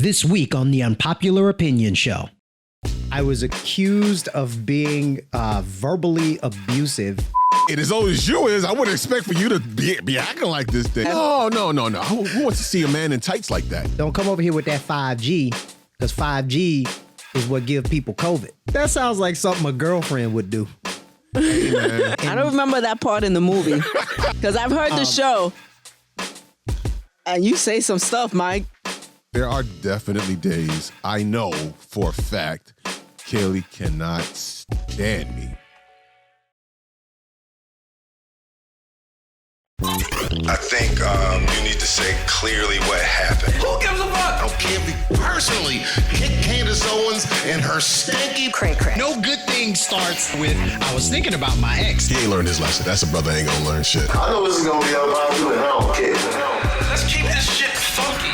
This week on the Unpopular Opinion Show. I was accused of being verbally abusive. It as old as you is, I wouldn't expect for you to be acting like this thing. No. Who wants to see a man in tights like that? Don't come over here with that 5G, because 5G is what gives people COVID. That sounds like something a girlfriend would do. Hey, man. I don't remember that part in the movie because I've heard the show. And you say some stuff, Mike. There are definitely days I know for a fact Kaylee cannot stand me. I think you need to say clearly what happened. Who gives a fuck? I don't care if you personally hit Candace Owens and her stanky Cray. No good thing starts with, I was thinking about my ex. He ain't learned his lesson. That's a brother ain't gonna learn shit. I know this is gonna be unpopular and I don't care. Let's keep this shit funky.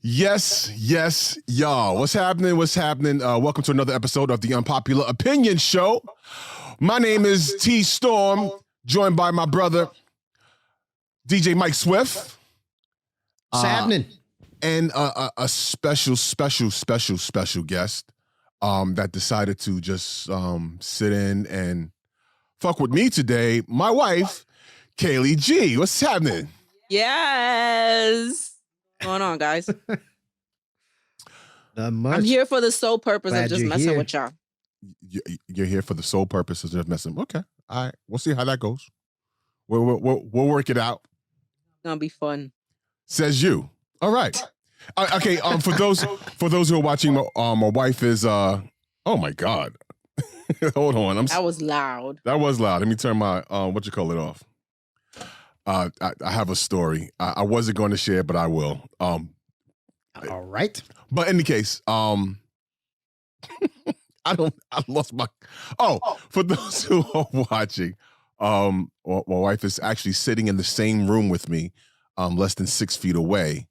Yes, y'all. What's happening? Welcome to another episode of the Unpopular Opinion Show. My name is T Storm, joined by my brother, DJ Mike Swift. What's happening? And a special guest that decided to just sit in and fuck with me today. My wife, Kaylee G. What's happening? Yes. What's going on, guys? Not much. I'm here for the sole purpose Glad of just you're messing here. with y'all. You're here for the sole purpose of just messing. Okay, all right. We'll see how that goes. We'll work it out. It's gonna be fun. Says you. All right. Okay. For those who are watching, my wife is. Oh my God. Hold on. That was loud. That was loud. Let me turn my off. I have a story. I wasn't going to share, but I will. All right. But in any case, I lost my. Oh, for those who are watching, my wife is actually sitting in the same room with me, less than 6 feet away,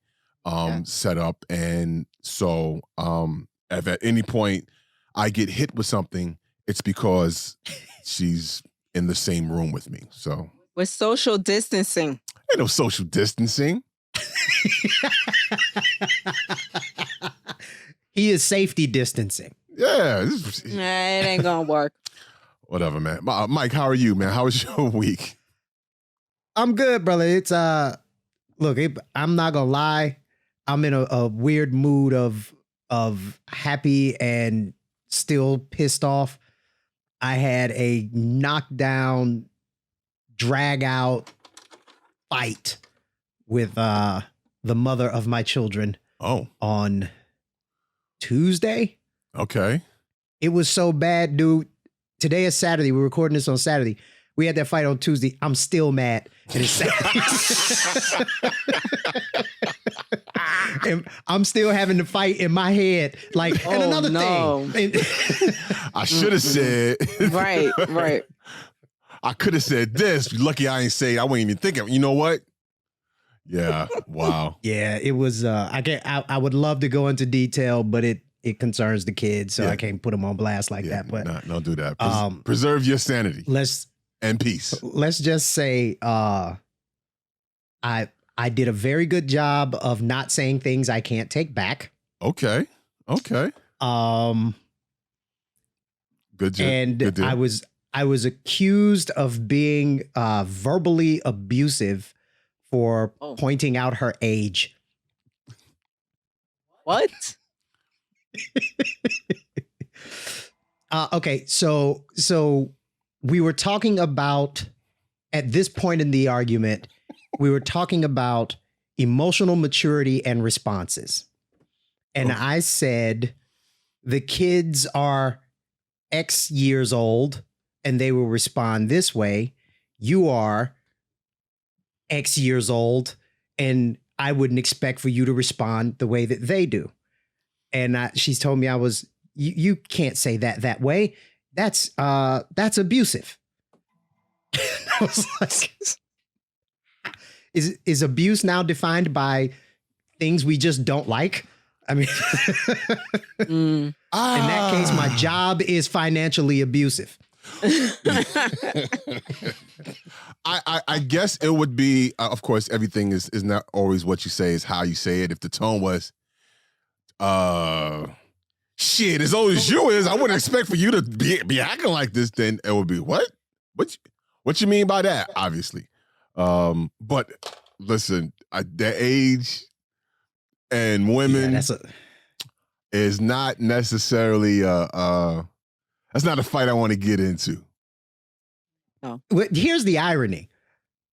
set up, and so if at any point I get hit with something, it's because she's in the same room with me. So We're social distancing. ain't no social distancing. He is safety distancing. Yeah, It ain't gonna work. whatever, man. Mike, how are you, man? How was your week? I'm good, brother. It's look, I'm not gonna lie. I'm in a weird mood of happy and still pissed off. I had a knockdown, drag out fight with the mother of my children Oh, on Tuesday. okay. It was so bad, dude. Today is Saturday. We're recording this on Saturday. We had that fight on Tuesday. I'm still mad. And it's Saturday. And I'm still having the fight in my head. Like, and Oh, another no. thing. I should have said. Right. I could have said this. Lucky I ain't say. I wasn't even thinking. You know what? Yeah. Wow. Yeah, it was. I would love to go into detail, but it concerns the kids, so Yeah. I can't put them on blast like Yeah, that. But no, don't do that. Preserve your sanity let's and peace. just say, I did a very good job of not saying things I can't take back. Okay. Um, Good job. and Good deal. I was accused of being verbally abusive for pointing out her age. What? Okay, so we were talking about, at this point in the argument, we were talking about emotional maturity and responses. And I said, the kids are X years old and they will respond this way. You are X years old and I wouldn't expect for you to respond the way that they do. And she's told me you can't say that way. That's abusive. I was like, is abuse now defined by things we just don't like? I mean, in that case, my job is financially abusive. I guess it would be, of course, everything is not always what you say, is how you say it. If the tone was, shit, as old as you is, I wouldn't expect for you to be acting like this, then it would be, what? What you mean by that? Obviously. But listen, their age and women is not necessarily that's not a fight I want to get into. Well, here's the irony.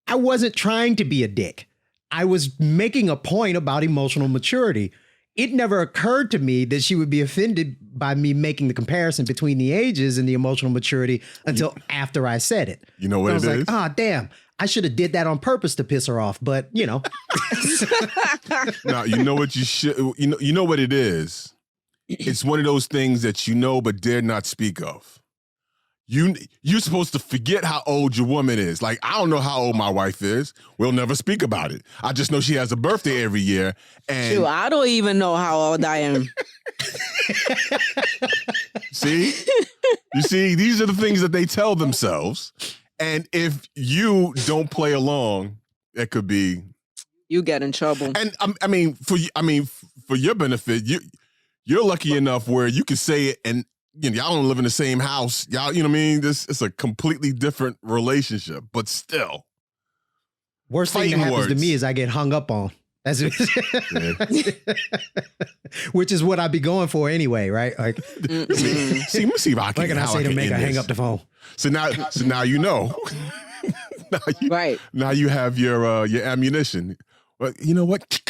I wasn't trying to be a dick. I was making a point about emotional maturity. It never occurred to me that she would be offended by me making the comparison between the ages and the emotional maturity until after I said it. You know what I was it like, is? ah, damn. I should have did that on purpose to piss her off, but you know. No, you know what you should. You know what it is. It's one of those things that you know but dare not speak of. You're supposed to forget how old your woman is. Like, I don't know how old my wife is. We'll never speak about it. I just know she has a birthday every year. And Shoot, I don't even know how old I am. see? You see, these are the things that they tell themselves. And if you don't play along, it could be You get in trouble. And for your benefit, you're lucky enough where you can say it, and y'all don't live in the same house. Y'all, you know what I mean? It's a completely different relationship, but still. Worst thing that happens to me is I get hung up on. That's which is what I'd be going for anyway, right? Like, see if I can. What can I say to make her hang up the phone? So now you know. Right. Now you have your ammunition. But you know what?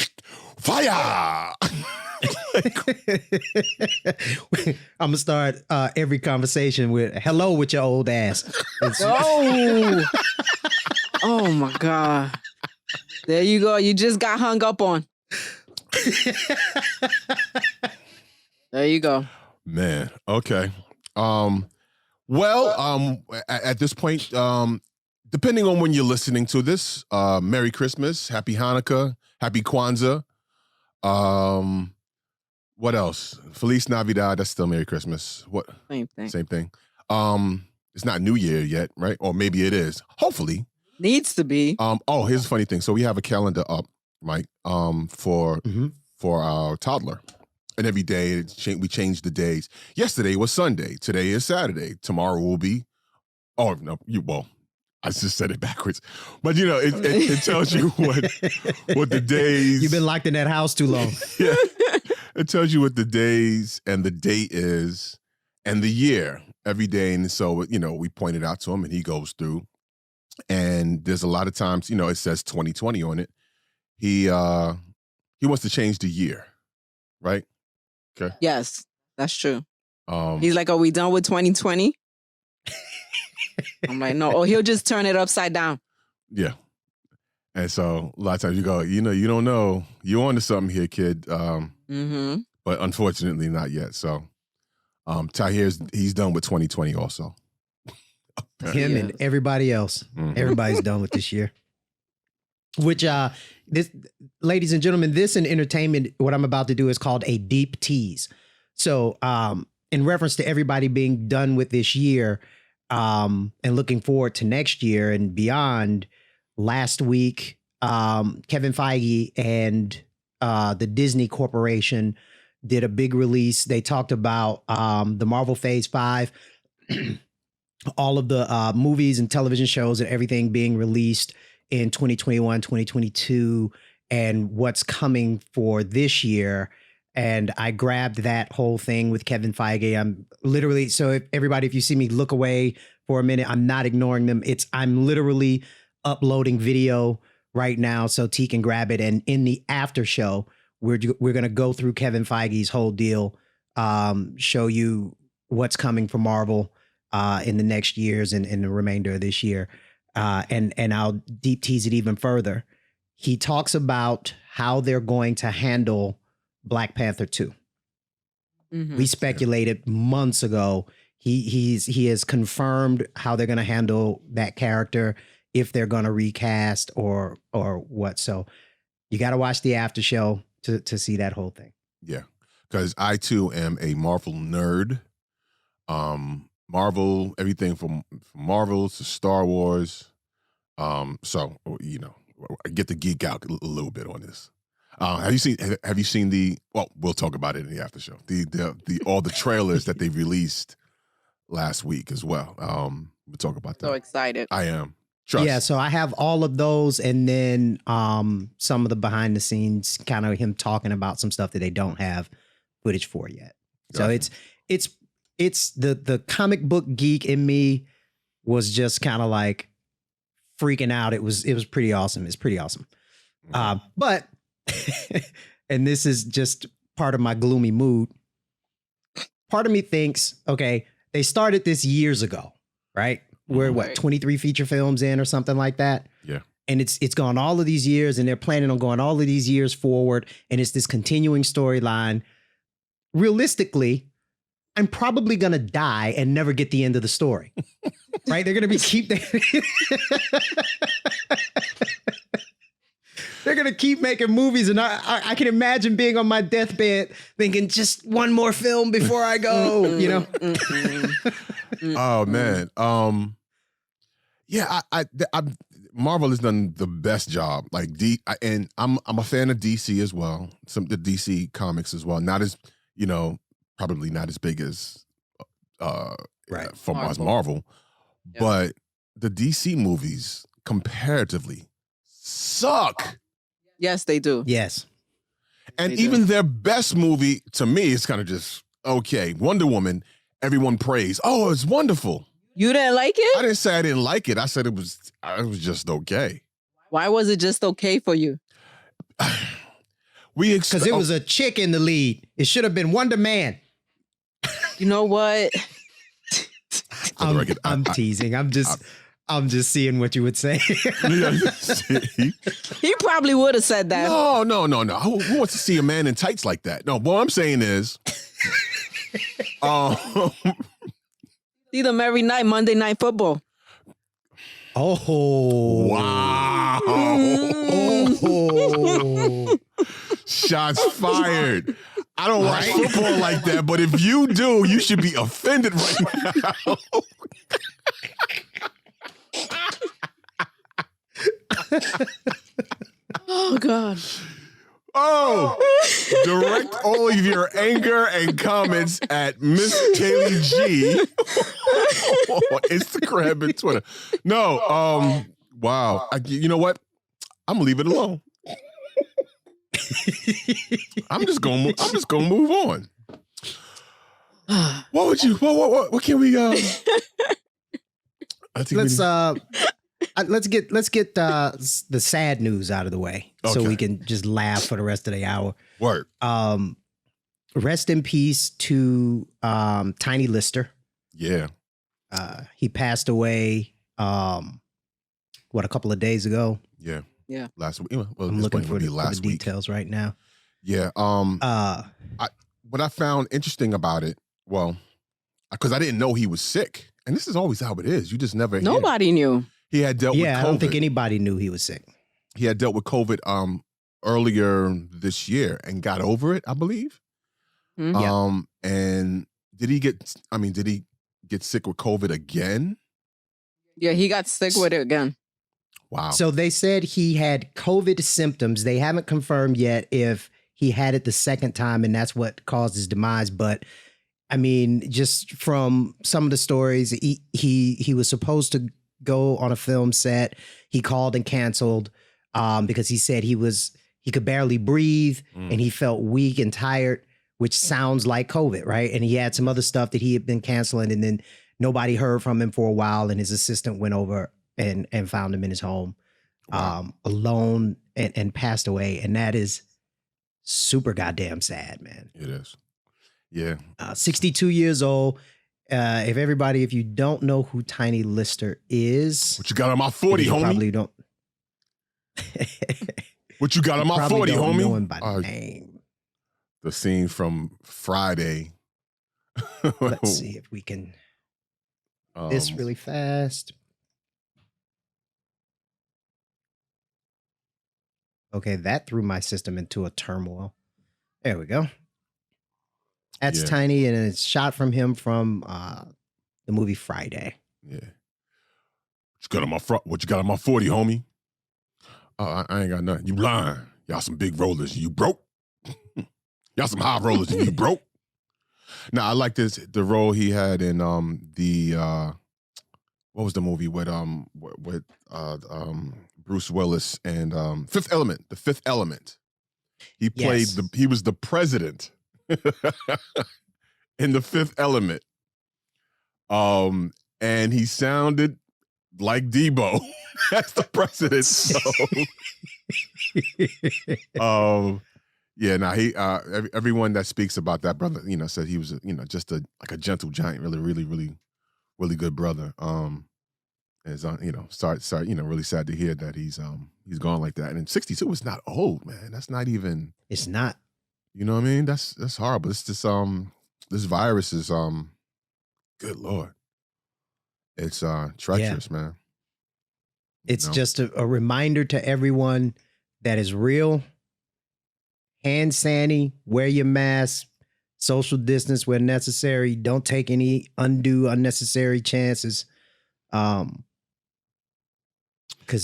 Fire! I'm gonna start every conversation with "Hello" with your old ass. Oh, oh my God! There you go. You just got hung up on. There you go. Man. Okay. At this point, depending on when you're listening to this, Merry Christmas, Happy Hanukkah, Happy Kwanzaa. What else? Feliz Navidad. That's still Merry Christmas. What? Same thing. Same thing. It's not New Year yet, right? Or maybe it is. Hopefully. Needs to be. Here's a funny thing. So we have a calendar up, Mike, for our toddler. And every day we change the days. Yesterday was Sunday. Today is Saturday. Tomorrow will be. Oh no! I just said it backwards. But it tells you what the days. You've been locked in that house too long. Yeah, it tells you what the days and the date is and the year every day. And so we pointed out to him, and he goes through. And there's a lot of times it says 2020 on it. He wants to change the year, right? Okay. Yes, that's true. Um, He's like, "Are we done with 2020?" I'm like, "No." Or he'll just turn it upside down. Yeah. And so a lot of times you go, you don't know. You're onto something here, kid. But unfortunately not yet. So Tahir's he's done with 2020 also. Him and everybody else. Mhm. Everybody's done with this year. Which this, ladies and gentlemen, this in entertainment, what I'm about to do is called a deep tease. So in reference to everybody being done with this year, and looking forward to next year and beyond, last week, Kevin Feige and the Disney Corporation did a big release. They talked about the Marvel Phase 5, all of the movies and television shows and everything being released in 2021, 2022, and what's coming for this year. And I grabbed that whole thing with Kevin Feige. I'm literally, so if you see me look away for a minute, I'm not ignoring them. I'm literally uploading video right now so T can grab it. And in the after show, we're going to go through Kevin Feige's whole deal, show you what's coming for Marvel in the next years and in the remainder of this year. And I'll deep tease it even further. He talks about how they're going to handle Black Panther 2. Mm-hmm. We speculated months ago. He has confirmed how they're going to handle that character, if they're going to recast or what. So you got to watch the after show to see that whole thing. Yeah, because I too am a Marvel nerd. Marvel, everything from Marvel to Star Wars. So I get to geek out a little bit on this. Have you seen the? Well, we'll talk about it in the after show. The all the trailers that they released last week as well. We'll talk about that. So excited. I am. Trust. Yeah, so I have all of those, and then some of the behind the scenes, kind of him talking about some stuff that they don't have footage for yet. So Gotcha. it's the comic book geek in me was just kind of like freaking out. It was pretty awesome. It's pretty awesome. But and this is just part of my gloomy mood. Part of me thinks, okay, they started this years ago, right? We're Right. 23 feature films in or something like that. Yeah. And it's gone all of these years, and they're planning on going all of these years forward, and it's this continuing storyline. Realistically, I'm probably gonna die and never get the end of the story. Right? They're gonna be they're gonna keep making movies, and I can imagine being on my deathbed thinking just one more film before I go. You know? Oh man. Yeah, I Marvel has done the best job. Like and I'm a fan of DC as well. The DC comics as well. Not as, probably not as big as Right. as Marvel. Yeah. But the DC movies comparatively suck. Yes, they do. Yes. And They do. even their best movie, to me, is kind of just okay. Wonder Woman, everyone praised. Oh, it's wonderful. You didn't like I it? didn't say I didn't like it. I said it was just okay. Why was it just okay for you? Because it was a chick in the lead. It should have been Wonder Man. You know what? For the record, I'm teasing. I'm just seeing what you would say. He probably would have said that. No. Who wants to see a man in tights like that? No, what I'm saying is, See them every night, Monday Night Football. Oh. wow. Oh. Shots fired. I don't watch football like that, but if you do, you should be offended right now. Oh, God. Oh, direct all of your anger and comments at Miss Kaylee G on Instagram and Twitter. No, wow. You know what? I'm gonna leave it alone. I'm just gonna move on. What would you? What can we? I think Let's get the sad news out of the way, so Okay. we can just laugh for the rest of the hour. Word. Rest in peace to Tiny Lister. Yeah. He passed away. A couple of days ago. Yeah. Yeah. Last week. Well, I'm this looking point for would be the last week. details right now. Yeah. What I found interesting about it, well, because I didn't know he was sick, and this is always how it is. You just never hear. Nobody knew. He had dealt with COVID. I don't think anybody knew he was sick. He had dealt with COVID earlier this year and got over it, I believe. Mhm. And did he get sick with COVID again? Yeah, he got sick with it again. Wow. So they said he had COVID symptoms. They haven't confirmed yet if he had it the second time and that's what caused his demise. But I mean, just from some of the stories, he was supposed to go on a film set. He called and canceled because he said he could barely breathe and he felt weak and tired, which sounds like COVID, right? And he had some other stuff that he had been canceling, and then nobody heard from him for a while, and his assistant went over and found him in his home alone and passed away. And that is super goddamn sad, man. It is. Yeah. 62 years old. If you don't know who Tiny Lister is, What you got on my 40, you homie? probably don't. What you got on my probably 40, don't homie? know him by name. The scene from Friday. Let's see if we can this really fast. Okay, that threw my system into a turmoil. There we go. That's Yeah. Tiny, and it's shot from him from The movie Friday. Yeah. What you got on my 40, homie? I ain't got nothing. You lying. Y'all some big rollers and you broke. Y'all some high rollers and you broke. Now I like the role he had in what was the movie with Bruce Willis and Fifth Element, The Fifth Element. He played he was the president in The Fifth Element. And he sounded like Debo as the president. So everyone that speaks about that brother, said he was, just like a gentle giant, really, really, really, really good brother. Is really sad to hear that he's gone like that. And 62 is not old, man. That's not even. It's not. You know what I mean? That's horrible. It's just this virus is good Lord. It's treacherous, man. It's just a reminder to everyone that is real. Hand sanitize, wear your mask, social distance where necessary. Don't take any unnecessary chances. Because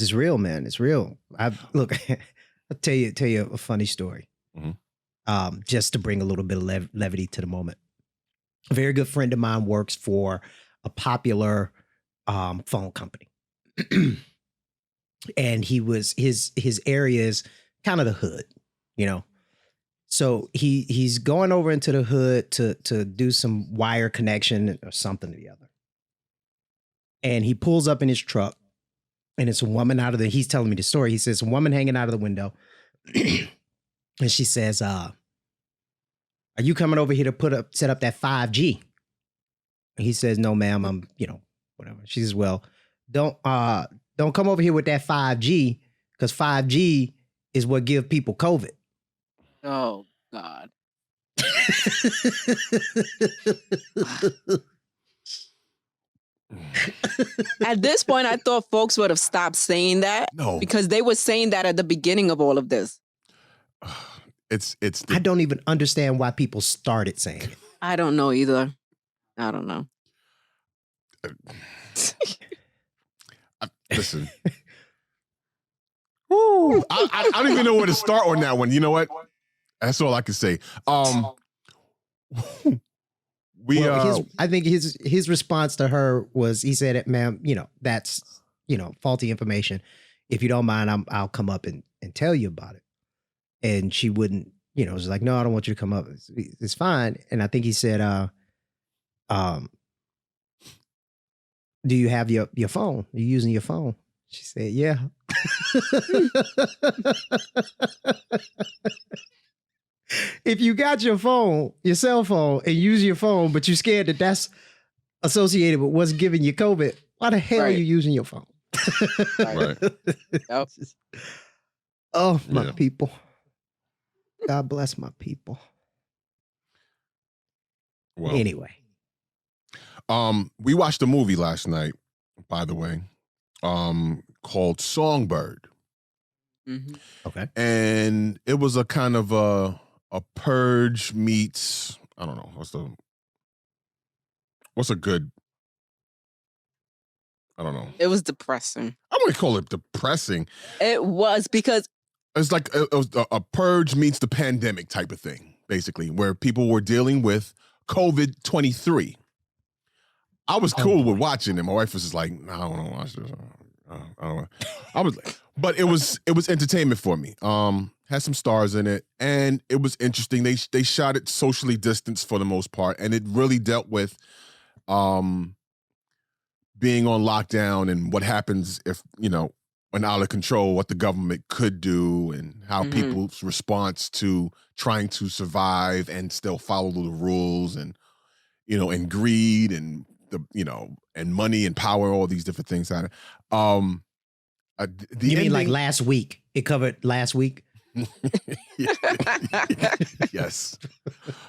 it's real, man. It's real. I'll tell you a funny story. Mm-hmm. Just to bring a little bit of levity to the moment. A very good friend of mine works for a popular phone company. And his area is kind of the hood, So he's going over into the hood to do some wire connection or something or the other. And he pulls up in his truck, and it's a woman he's telling me the story. He says, a woman hanging out of the window. And she says, are you coming over here to set up that 5G? And he says, no, ma'am, I'm, whatever. She says, well, don't come over here with that 5G, because 5G is what give people COVID. Oh, God. At this point, I thought folks would have stopped saying that. No. Because they were saying that at the beginning of all of this. I don't even understand why people started saying it. I don't know either. I don't know. Listen. Woo, I don't even know where to start on that one. You know what? That's all I can say. I think his response to her was, he said, ma'am, that's, faulty information. If you don't mind, I'll come up and tell you about it. And she wouldn't, it was like, no, I don't want you to come up. It's fine. And I think he said, do you have your phone? Are you using your phone? She said, yeah. If you got your cell phone, and use your phone, but you're scared that that's associated with what's giving you COVID, why the hell are you using your phone? Right. Yep. Oh, my people. God bless my people. Well, anyway. We watched a movie last night, by the way, called Songbird. Mm-hmm. Okay. And it was a kind of a purge meets, I don't know, what's a good, I don't know. It was depressing. I wouldn't call it depressing. It was, because it's like it was a purge meets the pandemic type of thing, basically, where people were dealing with COVID-23. I was cool with watching it. My wife was just like, no, I don't want to watch this. I don't know. But it was entertainment for me. Had some stars in it, and it was interesting. They shot it socially distanced for the most part, and it really dealt with being on lockdown and what happens if, when out of control, what the government could do, and how people's response to trying to survive and still follow the rules, and and greed and and money and power, all these different things. You mean like last week? It covered last week? Yes.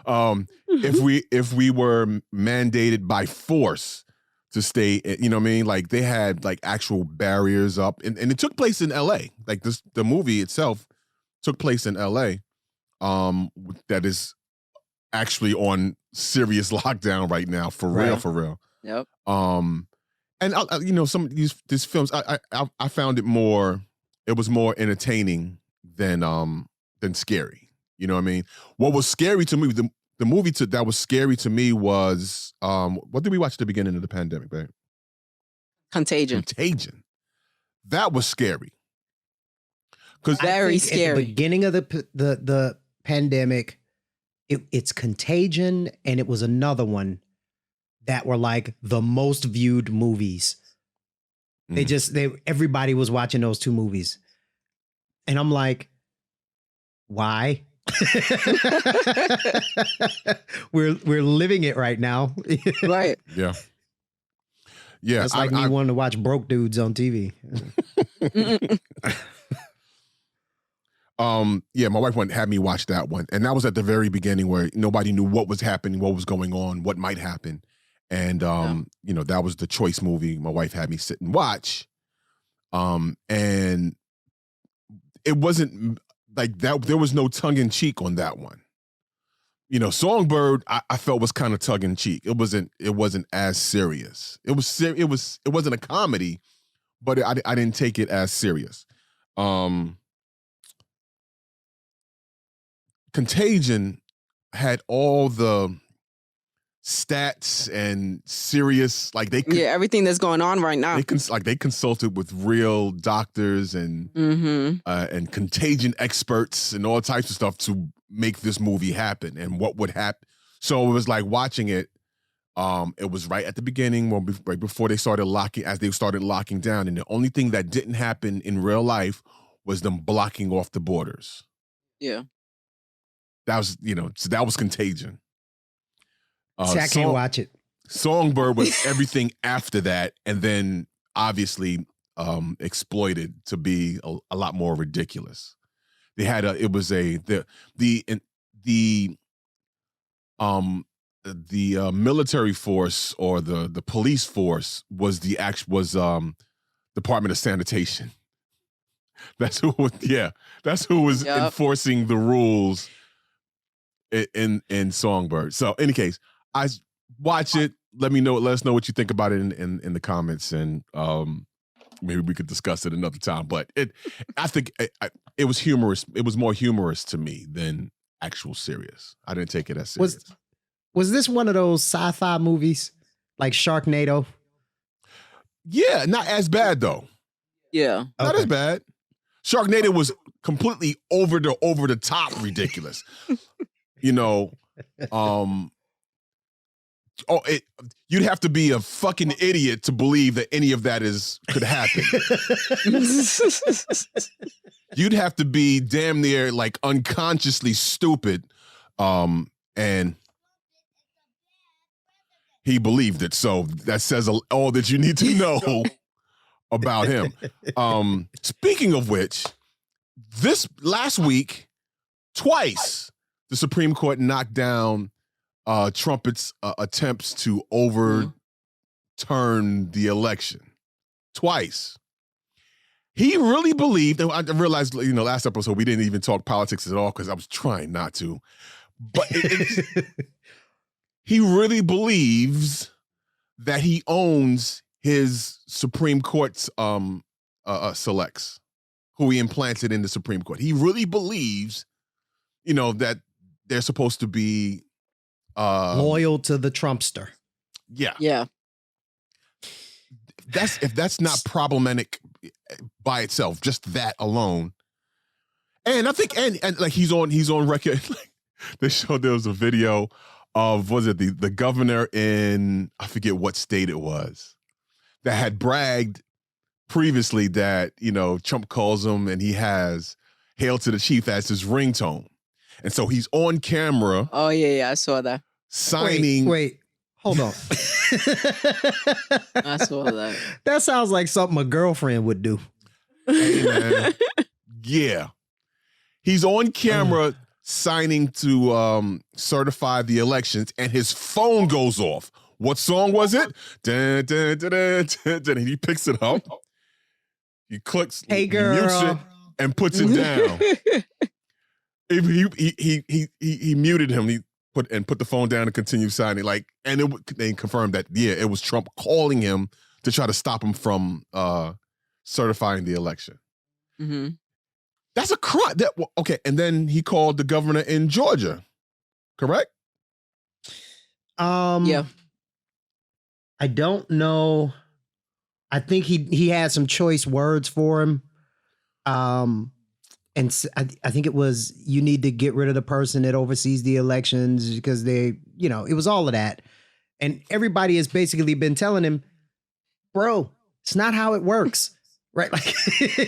If we were mandated by force to stay, like they had like actual barriers up, and it took place in LA. Like the movie itself took place in LA. That is actually on serious lockdown right now, for real. Yep. And some of these films, I found it was more entertaining than scary. You know what I mean? What was scary to me, the movie that was scary to me was what did we watch at the beginning of the pandemic, babe? Contagion. That was scary. Very At scary. the beginning of the pandemic, it's Contagion, and it was another one that were like the most viewed movies. Everybody was watching those two movies. And I'm like, why? we're living it right now. Right. Yeah. Yeah. It's like me wanting to watch broke dudes on TV. Yeah, my wife had me watch that one. And that was at the very beginning where nobody knew what was happening, what was going on, what might happen. And that was the choice movie my wife had me sit and watch. And it wasn't like that. There was no tongue in cheek on that one. Songbird, I felt was kind of tongue in cheek. It wasn't as serious. It wasn't a comedy, but I didn't take it as serious. Contagion had all the stats and serious, everything that's going on right now. They consulted with real doctors and contagion experts and all types of stuff to make this movie happen and what would happen. So it was like watching it. It was right at the beginning, right before they started locking down, and the only thing that didn't happen in real life was them blocking off the borders. Yeah. That was, so that was Contagion. See, I can't watch it. Songbird was everything after that, and then obviously exploited to be a lot more ridiculous. They had the military force or the police force was Department of Sanitation. That's who was enforcing the rules in Songbird. So, in any case, I watch it. Let us know what you think about it in the comments, and maybe we could discuss it another time. But I think it was humorous. It was more humorous to me than actual serious. I didn't take it as serious. Was this one of those sci-fi movies like Sharknado? Yeah, not as bad though. Yeah, not as bad. Sharknado was completely over the top ridiculous. You'd have to be a fucking idiot to believe that any of that could happen. You'd have to be damn near like unconsciously stupid, and he believed it. So that says all that you need to know about him. Speaking of which, this last week, twice the Supreme Court knocked down Trump's attempts to overturn the election. Twice. He really believed, and I realized, last episode we didn't even talk politics at all because I was trying not to. But he really believes that he owns his Supreme Court's selects, who he implanted in the Supreme Court. He really believes, that they're supposed to be loyal to the Trumpster. Yeah. Yeah. If that's not problematic by itself, just that alone. And I think and like he's on record. Like, they showed there was a video of the governor in, I forget what state it was, that had bragged previously that, Trump calls him and he has "Hail to the Chief" as his ringtone. And so he's on camera. Oh, yeah, I saw that. Signing. Wait, hold on. I saw that. That sounds like something a girlfriend would do. Hey, man. Yeah. He's on camera signing to certify the elections, and his phone goes off. What song was it? Dun, dun, dun, dun, dun, dun. He picks it up. He clicks, hey girl, he mutes it, and puts it down. He muted him. put the phone down and continue signing. And they confirmed that it was Trump calling him to try to stop him from certifying the election. Mm-hmm. That's a crime. Okay, and then he called the governor in Georgia, correct? Yeah. I don't know. I think he had some choice words for him. And I think it was, you need to get rid of the person that oversees the elections because it was all of that. And everybody has basically been telling him, bro, it's not how it works, right? Like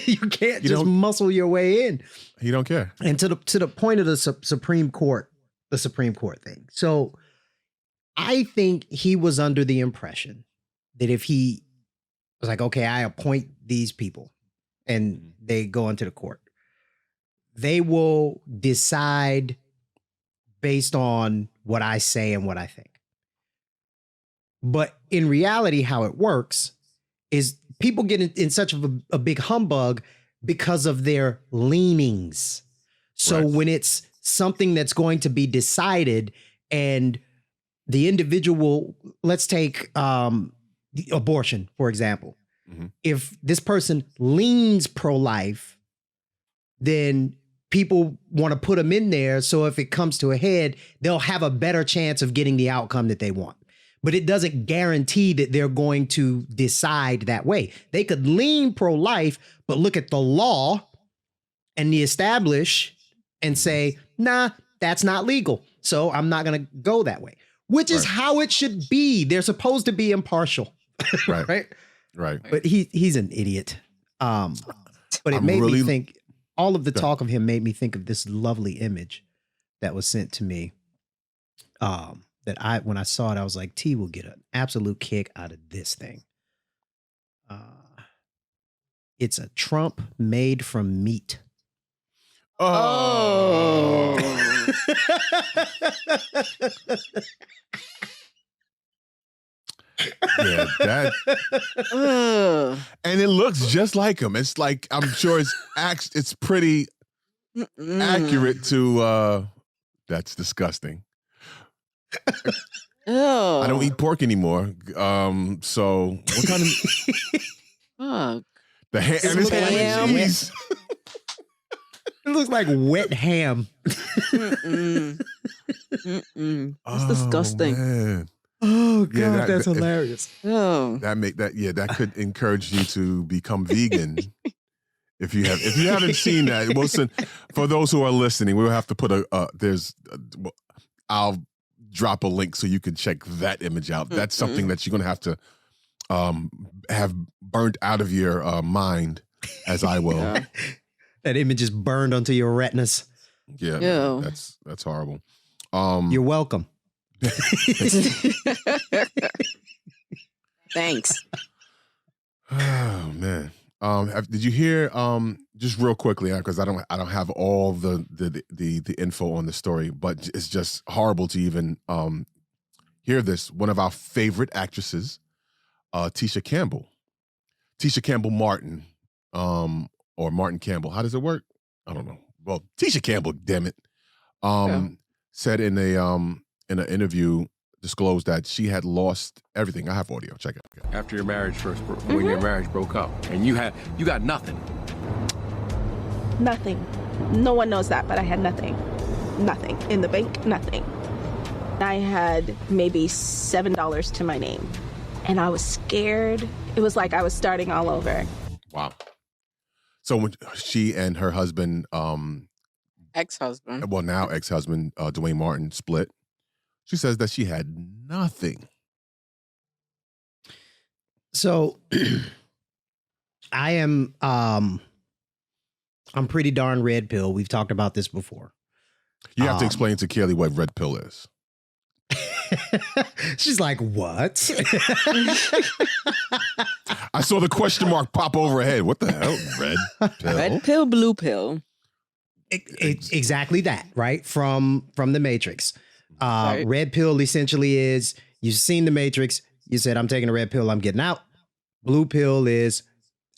you can't just muscle your way in. He don't care. And to the point of the Supreme Court thing. So I think he was under the impression that if he was like, okay, I appoint these people and they go into the court, they will decide based on what I say and what I think. But in reality, how it works is people get in such of a big humbug because of their leanings. So when it's something that's going to be decided and the individual, let's take abortion, for example. Mm-hmm. If this person leans pro-life, then people want to put them in there. So if it comes to a head, they'll have a better chance of getting the outcome that they want. But it doesn't guarantee that they're going to decide that way. They could lean pro-life, but look at the law and the establish and say, nah, that's not legal. So I'm not going to go that way, which is how it should be. They're supposed to be impartial. Right. But he's an idiot. But it made me think, all of the talk of him made me think of this lovely image that was sent to me. When I saw it, I was like, T will get an absolute kick out of this thing. It's a Trump made from meat. Oh. Yeah, that. And it looks just like him. It's like, I'm sure it's pretty accurate to. That's disgusting. I don't eat pork anymore. So what kind of? Fuck. The ham. And it's ham and cheese. It looks like wet ham. It's disgusting. Man. Oh God, that's hilarious. That could encourage you to become vegan. If you haven't seen that, Wilson, for those who are listening, we'll have to put I'll drop a link so you can check that image out. That's something that you're gonna have to have burnt out of your mind, as I will. Yeah. That image is burned onto your retinas. Yeah, man, that's horrible. You're welcome. Thanks. Oh man. Did you hear just real quickly, because I don't have all the info on the story, but it's just horrible to even hear this. One of our favorite actresses, Tisha Campbell Martin, or Martin Campbell. How does it work? I don't know. Well, Tisha Campbell, damn it, said in an interview, disclosed that she had lost everything. I have audio. Check it. After your marriage when your marriage broke up, and you got nothing. Nothing. No one knows that, but I had nothing. Nothing. In the bank, nothing. I had maybe $7 to my name, and I was scared. It was like I was starting all over. Wow. So when she and her husband, ex-husband, now ex-husband, Dwayne Martin, split, she says that she had nothing. So I am I'm pretty darn red pill. We've talked about this before. You have to explain to Kelly what red pill is. She's like, what? I saw the question mark pop over her head. What the hell? Red pill? Red pill, blue pill. Exactly that, right? From the Matrix. Right. Red pill essentially is, you've seen the Matrix. You said, I'm taking a red pill, I'm getting out. Blue pill is,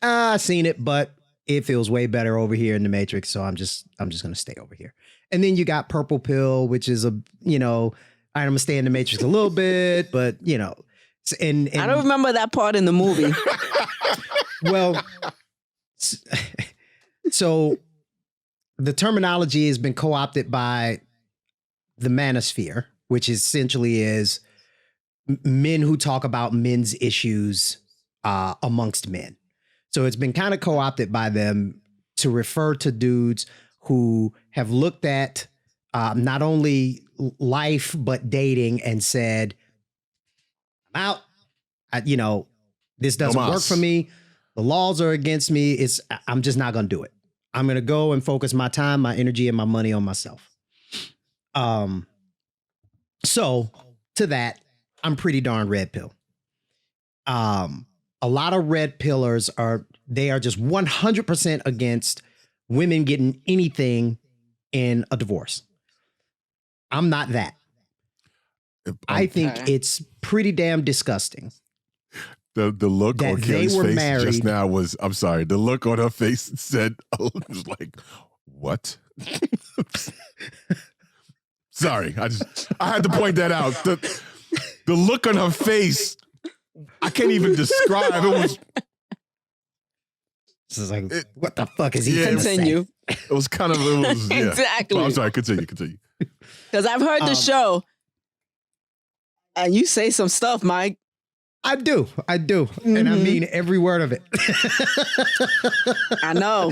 I've seen it, but it feels way better over here in the Matrix, so I'm just gonna stay over here. And then you got Purple Pill, which is I'm gonna stay in the Matrix a little bit, but and I don't remember that part in the movie. well, so the terminology has been co-opted by the manosphere, which essentially is men who talk about men's issues amongst men. So it's been kind of co-opted by them to refer to dudes who have looked at not only life, but dating and said, I'm out. This doesn't work for me. The laws are against me. I'm just not going to do it. I'm going to go and focus my time, my energy, and my money on myself. So to that, I'm pretty darn red pill. A lot of red pillars are just 100% against women getting anything in a divorce. I'm not that. I think it's pretty damn disgusting. The look on Kelly's face married. Just now was, I'm sorry, the look on her face said, it was like, what? Sorry, I had to point that out. The look on her face, I can't even describe. It was. This is like, what the fuck is he gonna Continue. say? It was kind of, Exactly. Well, I'm sorry, continue. Because I've heard the show, and you say some stuff, Mike. I do. And I mean every word of it. I know.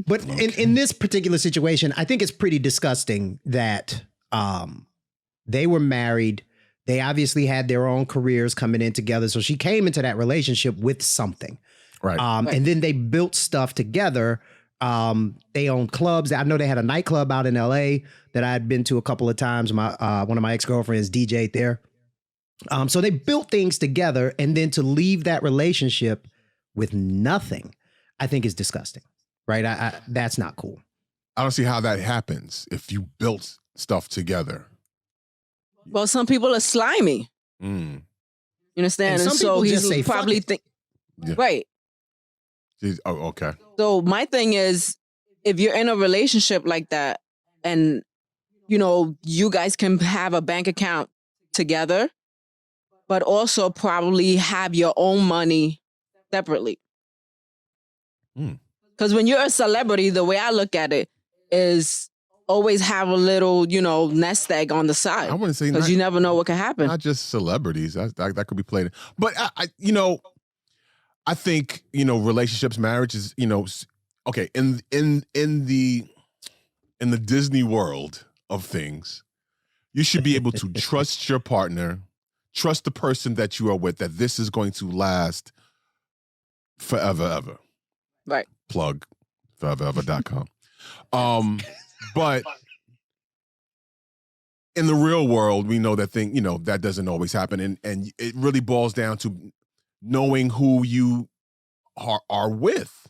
But in this particular situation, I think it's pretty disgusting that they were married. They obviously had their own careers coming in together. So she came into that relationship with something. Right. And then they built stuff together. They owned clubs. I know they had a nightclub out in LA that I had been to a couple of times. One of my ex-girlfriends DJ'd there. So they built things together, and then to leave that relationship with nothing, I think is disgusting. Right? That's not cool. I don't see how that happens if you built stuff together. Well, some people are slimy. Mm. You understand? And And, some people so just he's say, "Fuck probably it." think Yeah. right. Oh, okay. So my thing is, if you're in a relationship like that, and you guys can have a bank account together, but also probably have your own money separately. Because when you're a celebrity, the way I look at it is always have a little, nest egg on the side. I wouldn't say because you never know what can happen. Not just celebrities. That could be played. But I think, relationships, marriages, okay. In the Disney world of things, you should be able to trust your partner, trust the person that you are with, that this is going to last forever, ever. Right. Plug foreverever.com. But in the real world, we know that that doesn't always happen. And it really boils down to knowing who you are with,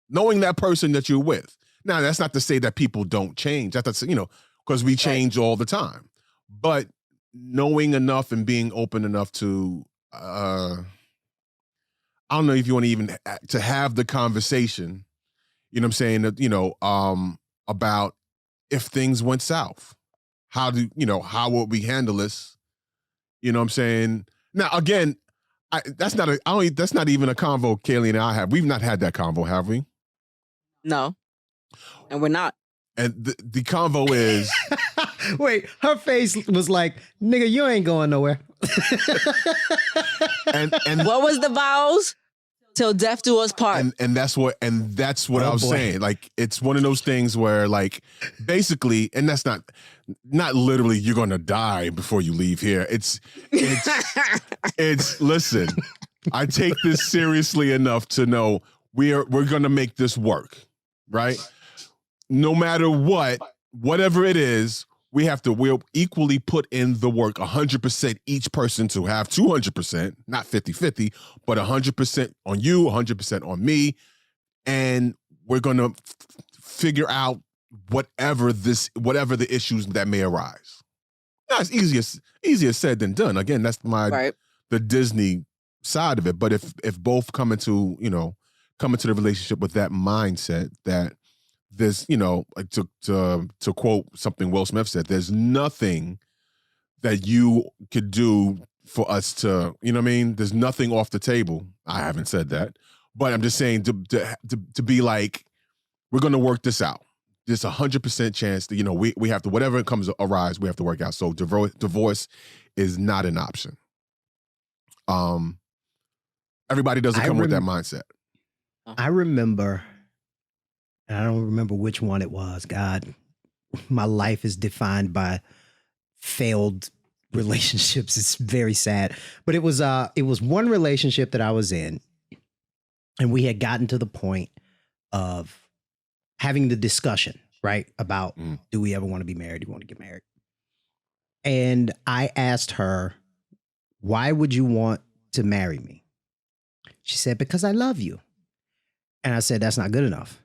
knowing that person that you're with. Now, that's not to say that people don't change. That's, because we change all the time. But knowing enough and being open enough to, I don't know if you want to even to have the conversation, you know what I'm saying, about if things went south, how would we handle this? You know what I'm saying? Now, again, that's not even a convo Kaylee and I have. We've not had that convo, have we? No. And we're not. And the convo is... Wait, her face was like, nigga, you ain't going nowhere. and what was the vows? Till death do us part. And that's what I was saying. Like, it's one of those things where, like, basically, and that's not literally you're gonna die before you leave here. It's listen, I take this seriously enough to know we're gonna make this work, right? No matter whatever it is, we'll equally put in the work 100%, each person to have 200%, not 50-50, but 100% on you, 100% on me. And we're going to figure out whatever the issues that may arise. Now, it's easier said than done. Again, that's the Disney side of it. But if both come into, come into the relationship with that mindset that there's, like to quote something Will Smith said, there's nothing that you could do for us to, you know what I mean? There's nothing off the table. I haven't said that, but I'm just saying to be like, we're going to work this out. There's 100% chance that, we have to, whatever comes arise, we have to work out. So divorce is not an option. Everybody doesn't come with that mindset. I remember, and I don't remember which one it was. God, my life is defined by failed relationships. It's very sad. But it was one relationship that I was in, and we had gotten to the point of having the discussion, right? About do we ever want to be married? Do you want to get married? And I asked her, why would you want to marry me? She said, because I love you. And I said, that's not good enough.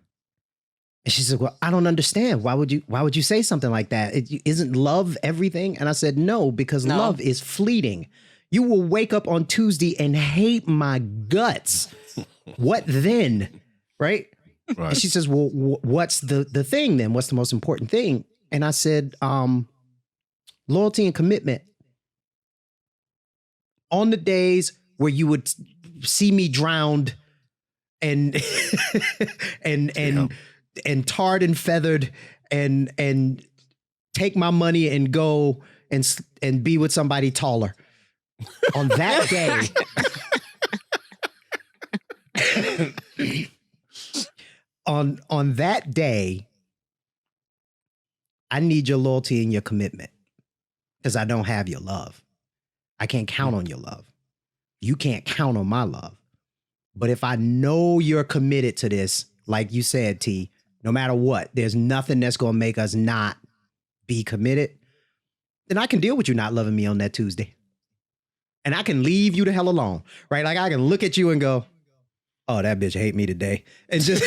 And she said, well, I don't understand. Why would you say something like that? Isn't love everything? And I said, no, because love is fleeting. You will wake up on Tuesday and hate my guts. What then? Right? Right. And she says, well, what's the thing then? What's the most important thing? And I said, loyalty and commitment. On the days where you would see me drowned and and tarred and feathered and take my money and go and be with somebody taller. On that day, on that day, I need your loyalty and your commitment because I don't have your love. I can't count on your love. You can't count on my love. But if I know you're committed to this, like you said, T, no matter what, there's nothing that's going to make us not be committed, then I can deal with you not loving me on that Tuesday. And I can leave you the hell alone, right? Like I can look at you and go, oh, that bitch hate me today. And just,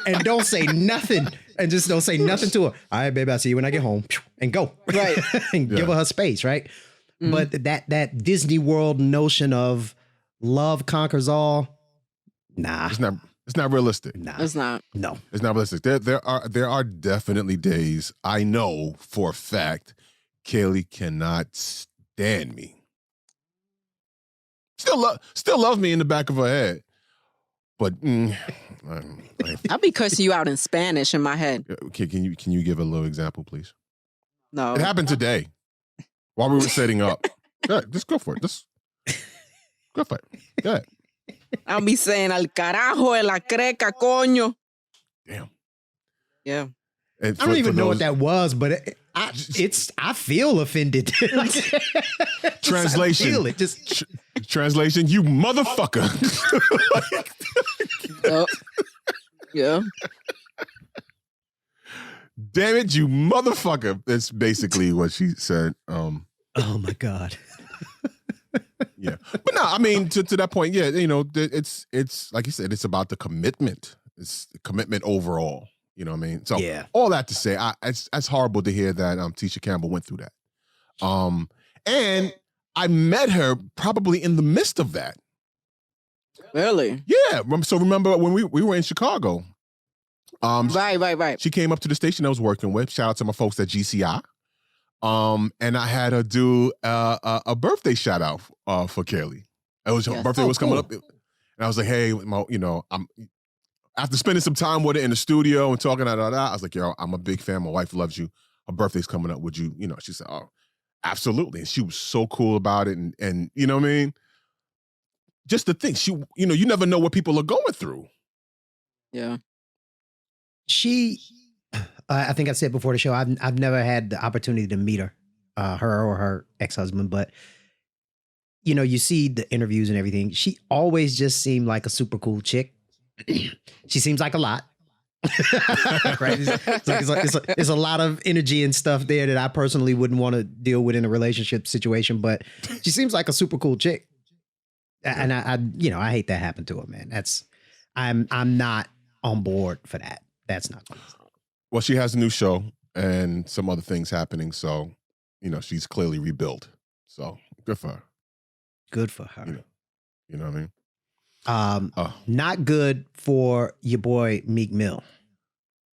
and don't say nothing. And just don't say nothing to her. All right, baby, I'll see you when I get home. And go. Right. And give her space, right? Mm. But that Disney World notion of love conquers all, nah. It's not realistic. Nah. It's not. No. It's not realistic. There are definitely days, I know for a fact, Kaylee cannot stand me. Still love me in the back of her head. But I'll be cursing you out in Spanish in my head. Okay, can you give a little example, please? No. It happened today while we were setting up. Go ahead, just go for it. Just go for it. Go ahead. I'll be saying al carajo de la creca, coño. Damn. Yeah. I don't even know what that was, but I feel offended. Translation. I feel it. Translation, you motherfucker. Yeah. Damn it, you motherfucker. That's basically what she said. Oh my God. Yeah. But no, I mean, to that point, yeah, it's like you said, it's about the commitment. It's the commitment overall. You know what I mean? So yeah. All that to say, it's horrible to hear that Tisha Campbell went through that. And I met her probably in the midst of that. Really? Yeah. So remember when we were in Chicago. Right. She came up to the station I was working with. Shout out to my folks at GCI. And I had her do a birthday shout out for Kaylee. It was her birthday was coming up, and I was like, "Hey, I'm after spending some time with her in the studio and talking I was like, yo, I'm a big fan. My wife loves you. Her birthday's coming up. Would you, She said, oh, absolutely. And she was so cool about it, and you know what I mean. Just the thing, you never know what people are going through. Yeah. I think I said before the show, I've never had the opportunity to meet her or her ex-husband, but you see the interviews and everything. She always just seemed like a super cool chick. She seems like a lot. Right? It's a lot of energy and stuff there that I personally wouldn't want to deal with in a relationship situation, but she seems like a super cool chick. And I hate that happened to her, man. I'm not on board for that. That's not good. Well, she has a new show and some other things happening. So, she's clearly rebuilt. So good for her. Good for her. You know what I mean? Not good for your boy Meek Mill.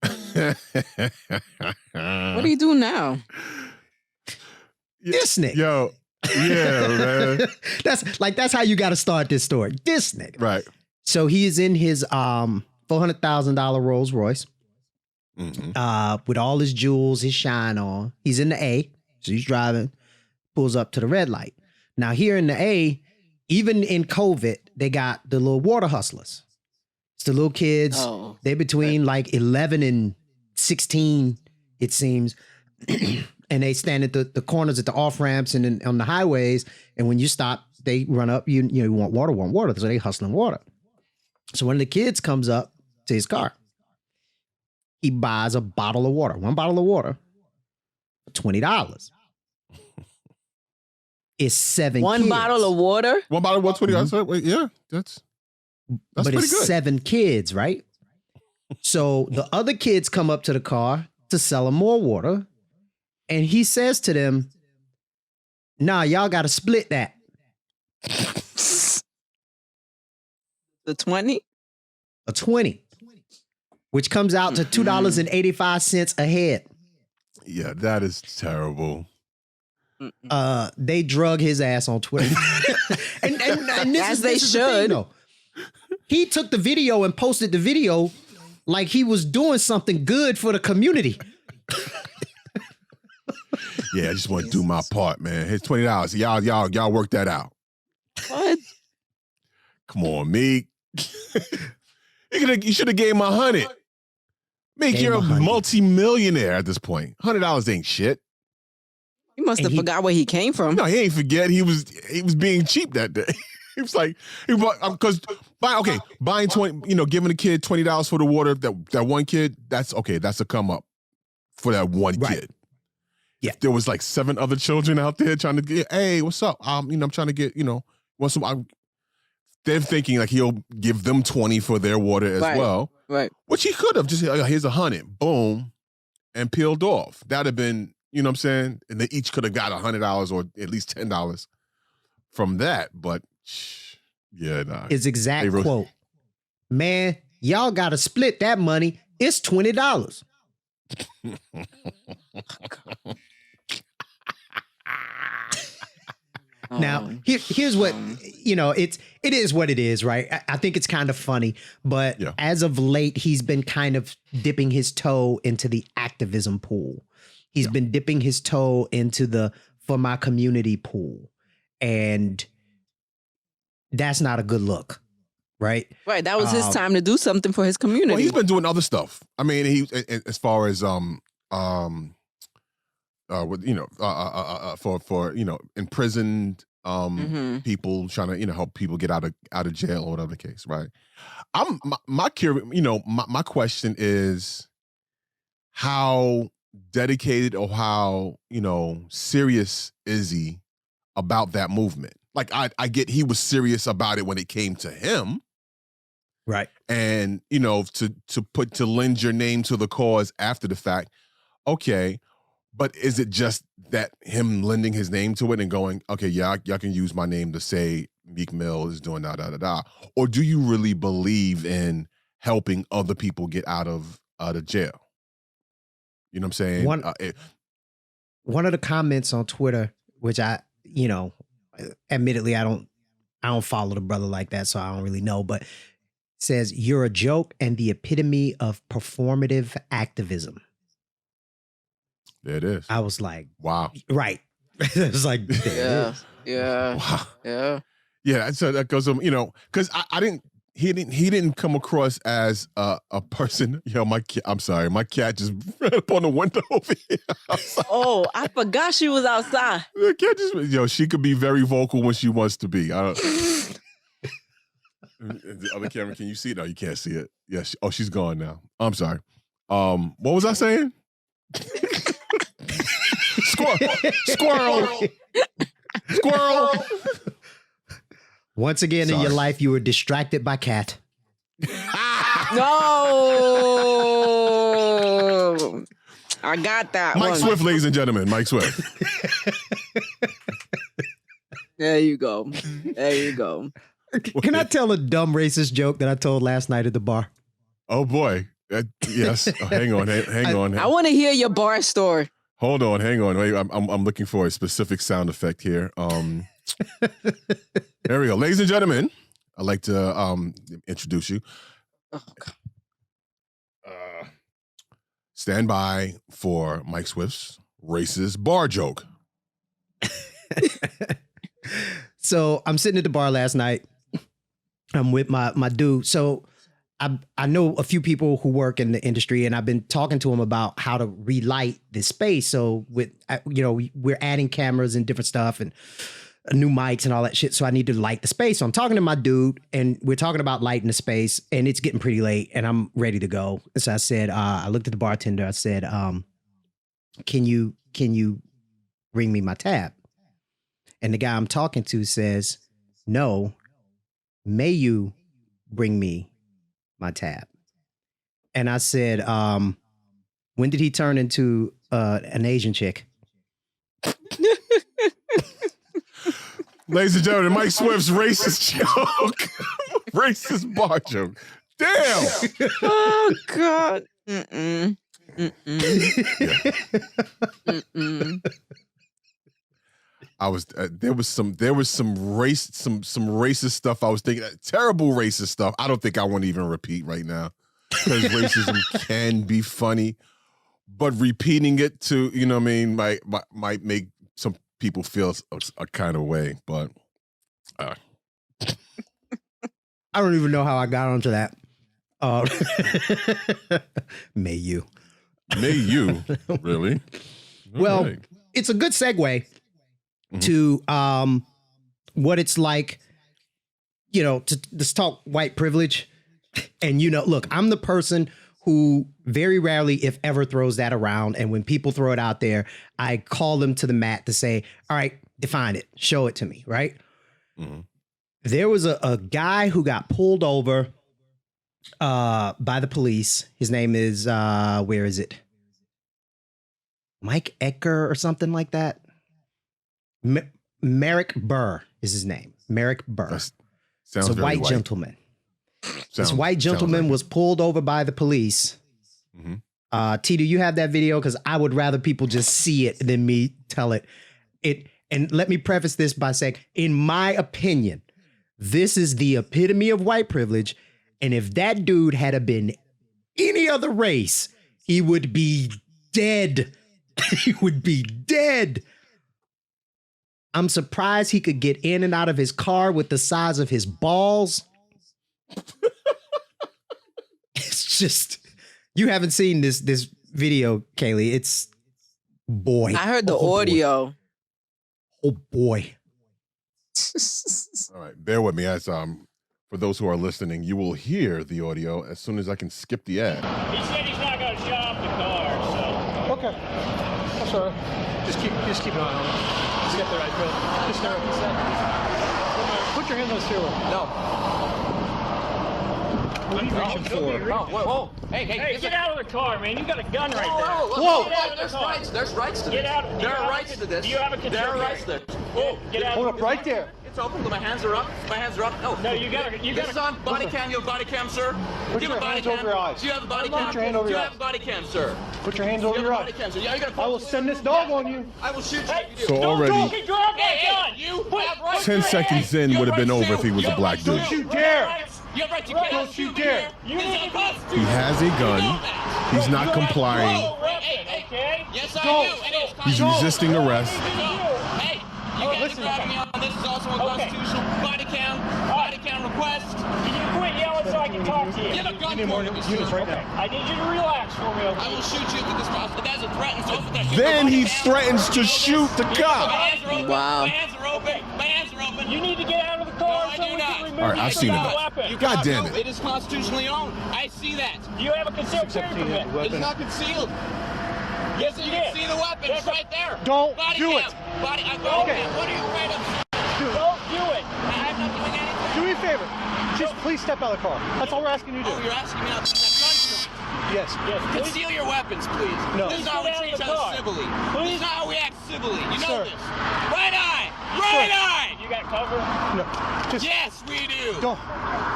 What do you do now? This nigga. Yo, yeah, man. that's how you got to start this story. This nigga. Right. So he is in his $400,000 Rolls Royce with all his jewels, his shine on. He's in the A, so he's driving, pulls up to the red light. Now here in the A, even in COVID, they got the little water hustlers. It's the little kids. Oh. They're between like 11 and 16, it seems. And they stand at the corners at the off ramps and on the highways. And when you stop, they run up. You want water. So they hustling water. So one of the kids comes up to his car. He buys a bottle of water, one bottle of water, for $20. It's 7 One kids. bottle of water? One bottle of what, $20? Wait, yeah, that's but pretty it's good. 7 kids, right? So the other kids come up to the car to sell him more water. And he says to them, nah, y'all got to split that. The 20? A 20, which comes out to $2.85 a head. Yeah, that is terrible. They drug his ass on Twitter. and As they the thing, should. though. He took the video and posted the video like he was doing something good for the community. Yeah, I just want to do my part, man. Here's $20. Y'all work that out. What? Come on, Meek. You should have gave him $100. Meek, Gave you're a him $100. multi-millionaire at this point. $100 ain't shit. He must have And he- forgot where he came from. No, he ain't forget. He was being cheap that day. He was like, buying 20, giving a kid $20 for the water, that one kid, that's okay. That's a come up for that one Right. kid. Yeah. If there was like 7 other children out there trying to get, hey, what's up? I'm trying to get, want some. They're thinking like he'll give them 20 for their water as Right. well, Right. which he could have just, here's $100, boom, and peeled off. That'd have been, you know what I'm saying? And they each could have got $100 or at least $10 from that. But yeah, nah. His exact They wrote- quote. Man, y'all got to split that money. It's $20. Now, here's what, it is what it is, right? I think it's kind of funny, but Yeah. as of late, he's been kind of dipping his toe into the activism pool. He's been dipping his toe into the for my community pool. And that's not a good look, right? Right. That was his time to do something for his community. Well, he's been doing other stuff. I mean, as far as for imprisoned people, trying to help people get out of jail or whatever the case, right? My question is how dedicated or how serious is he about that movement? Like I get he was serious about it when it came to him. Right. And to lend your name to the cause after the fact, okay, but is it just that him lending his name to it and going, okay, yeah, y'all can use my name to say Meek Mill is doing da, or do you really believe in helping other people get out of jail? You know what I'm saying? One of the comments on Twitter, which I, admittedly I don't follow the brother like that, so I don't really know, but says you're a joke and the epitome of performative activism. There it is. I was like, Wow. right. It was like, there it is. Wow. Yeah. Yeah, so that goes, because he didn't come across as a person. Yo, I'm sorry, my cat just ran up on the window over here. Oh, I forgot she was outside. The cat just, she could be very vocal when she wants to be. The other camera, can you see it? No, you can't see it. Yeah, she's gone now. I'm sorry. What was I saying? Squirrel. Once again in your life, you were distracted by cat. No. I got that Mike one. Swift, ladies and gentlemen. Mike Swift. There you go. There you go. Can I tell a dumb racist joke that I told last night at the bar? Oh boy. Yes. Hang on. Hang on. I want to hear your bar story. Hold on. Hang on. Wait. I'm looking for a specific sound effect here. There we go. Ladies and gentlemen, I'd like to introduce you. Oh, God. Stand by for Mike Swift's racist bar joke. So I'm sitting at the bar last night. I'm with my dude. So I know a few people who work in the industry, and I've been talking to them about how to relight this space. So with, we're adding cameras and different stuff and new mics and all that shit. So I need to light the space. So I'm talking to my dude, and we're talking about lighting the space, and it's getting pretty late, and I'm ready to go. So I said, I looked at the bartender. I said, can you bring me my tab? And the guy I'm talking to says, no, may you bring me my tab? And I said, when did he turn into an Asian chick? Ladies and gentlemen, Mike Swift's racist joke. Racist bar joke. Damn. Oh, God. Mm-mm. I was there was some racist stuff I was thinking, terrible racist stuff. I don't think I want to even repeat right now, because racism can be funny, but repeating it to, you know what I mean, might make some people feel a kind of way. But I don't even know how I got onto that. May you really? Well, right. It's a good segue to what it's like, to let's talk white privilege. And, look, I'm the person who very rarely, if ever, throws that around. And when people throw it out there, I call them to the mat to say, all right, define it, show it to me, right? Mm-hmm. There was a guy who got pulled over by the police. His name is, where is it? Mike Ecker or something like that. Merrick Burr is his name. Merrick Burr. It's a white gentleman. This white gentleman was pulled over by the police. Mm-hmm. T, do you have that video? Because I would rather people just see it than me tell it. And let me preface this by saying, in my opinion, this is the epitome of white privilege. And if that dude had been any other race, he would be dead. He would be dead. I'm surprised he could get in and out of his car with the size of his balls. It's just, you haven't seen this video, Kaylee. It's, boy. I heard the audio. Boy. Oh boy. All right, bear with me as for those who are listening, you will hear the audio as soon as I can skip the ad. He said he's not going to shop the car, so. Okay. That's all right. Just keep an eye on it. Just get the right bill. Just start with that. Put your hand on the steering wheel. No. What are you reaching for? No, whoa. Hey, get out of the car, man. You got a gun right there. Whoa. There's rights to this. Get out. There are rights to this. Do you have a concealed There are rights to this. Whoa. Get out. Hold up right there. It's open. My hands are up. No, you got This is on body cam. You have a body cam, sir? Put your hands over your eyes. Do you have a body cam? Put your hand over your eyes. Do you have a body cam, sir? Put your hands over your eyes. I will send this dog on you. I will shoot you. So already, Don't drop that gun. You have rights. 10 seconds in would have been over if he was a black dude. Don't you dare. You have right to get Don't you dare. He has a gun. He's not complying. Okay? Yes, I do. He's resisting arrest. Hey, you guys are grabbing me on this. Is also unconstitutional. Body cam request. Can you quit yelling so I can talk to you? You have a gun for me, Units right now. I need you to relax for me, okay? I will shoot you if this possible. That's a threat. Then he threatens to shoot the cop. Wow. My hands are open. You need to get out of the car No, I so do we not. can remove All right, I've seen the it. weapon. God damn it. It is constitutionally owned. I see that. Do you have a concealed carry permit? It's not concealed. Yes, you can see the weapon. It's right there. Don't body do cam. it. Body cam. What are you afraid of? Don't do it. I'm not doing anything. Do me a favor. Just please step out of the car. That's all we're asking you to do. Oh, you're asking me not to step Yes. Conceal your weapons, please. No. This is how we treat each other civilly. Please. This is how we act civilly. You know Sir. this. Right eye! Right eye! You you got cover? No. Just Yes, we do. don't.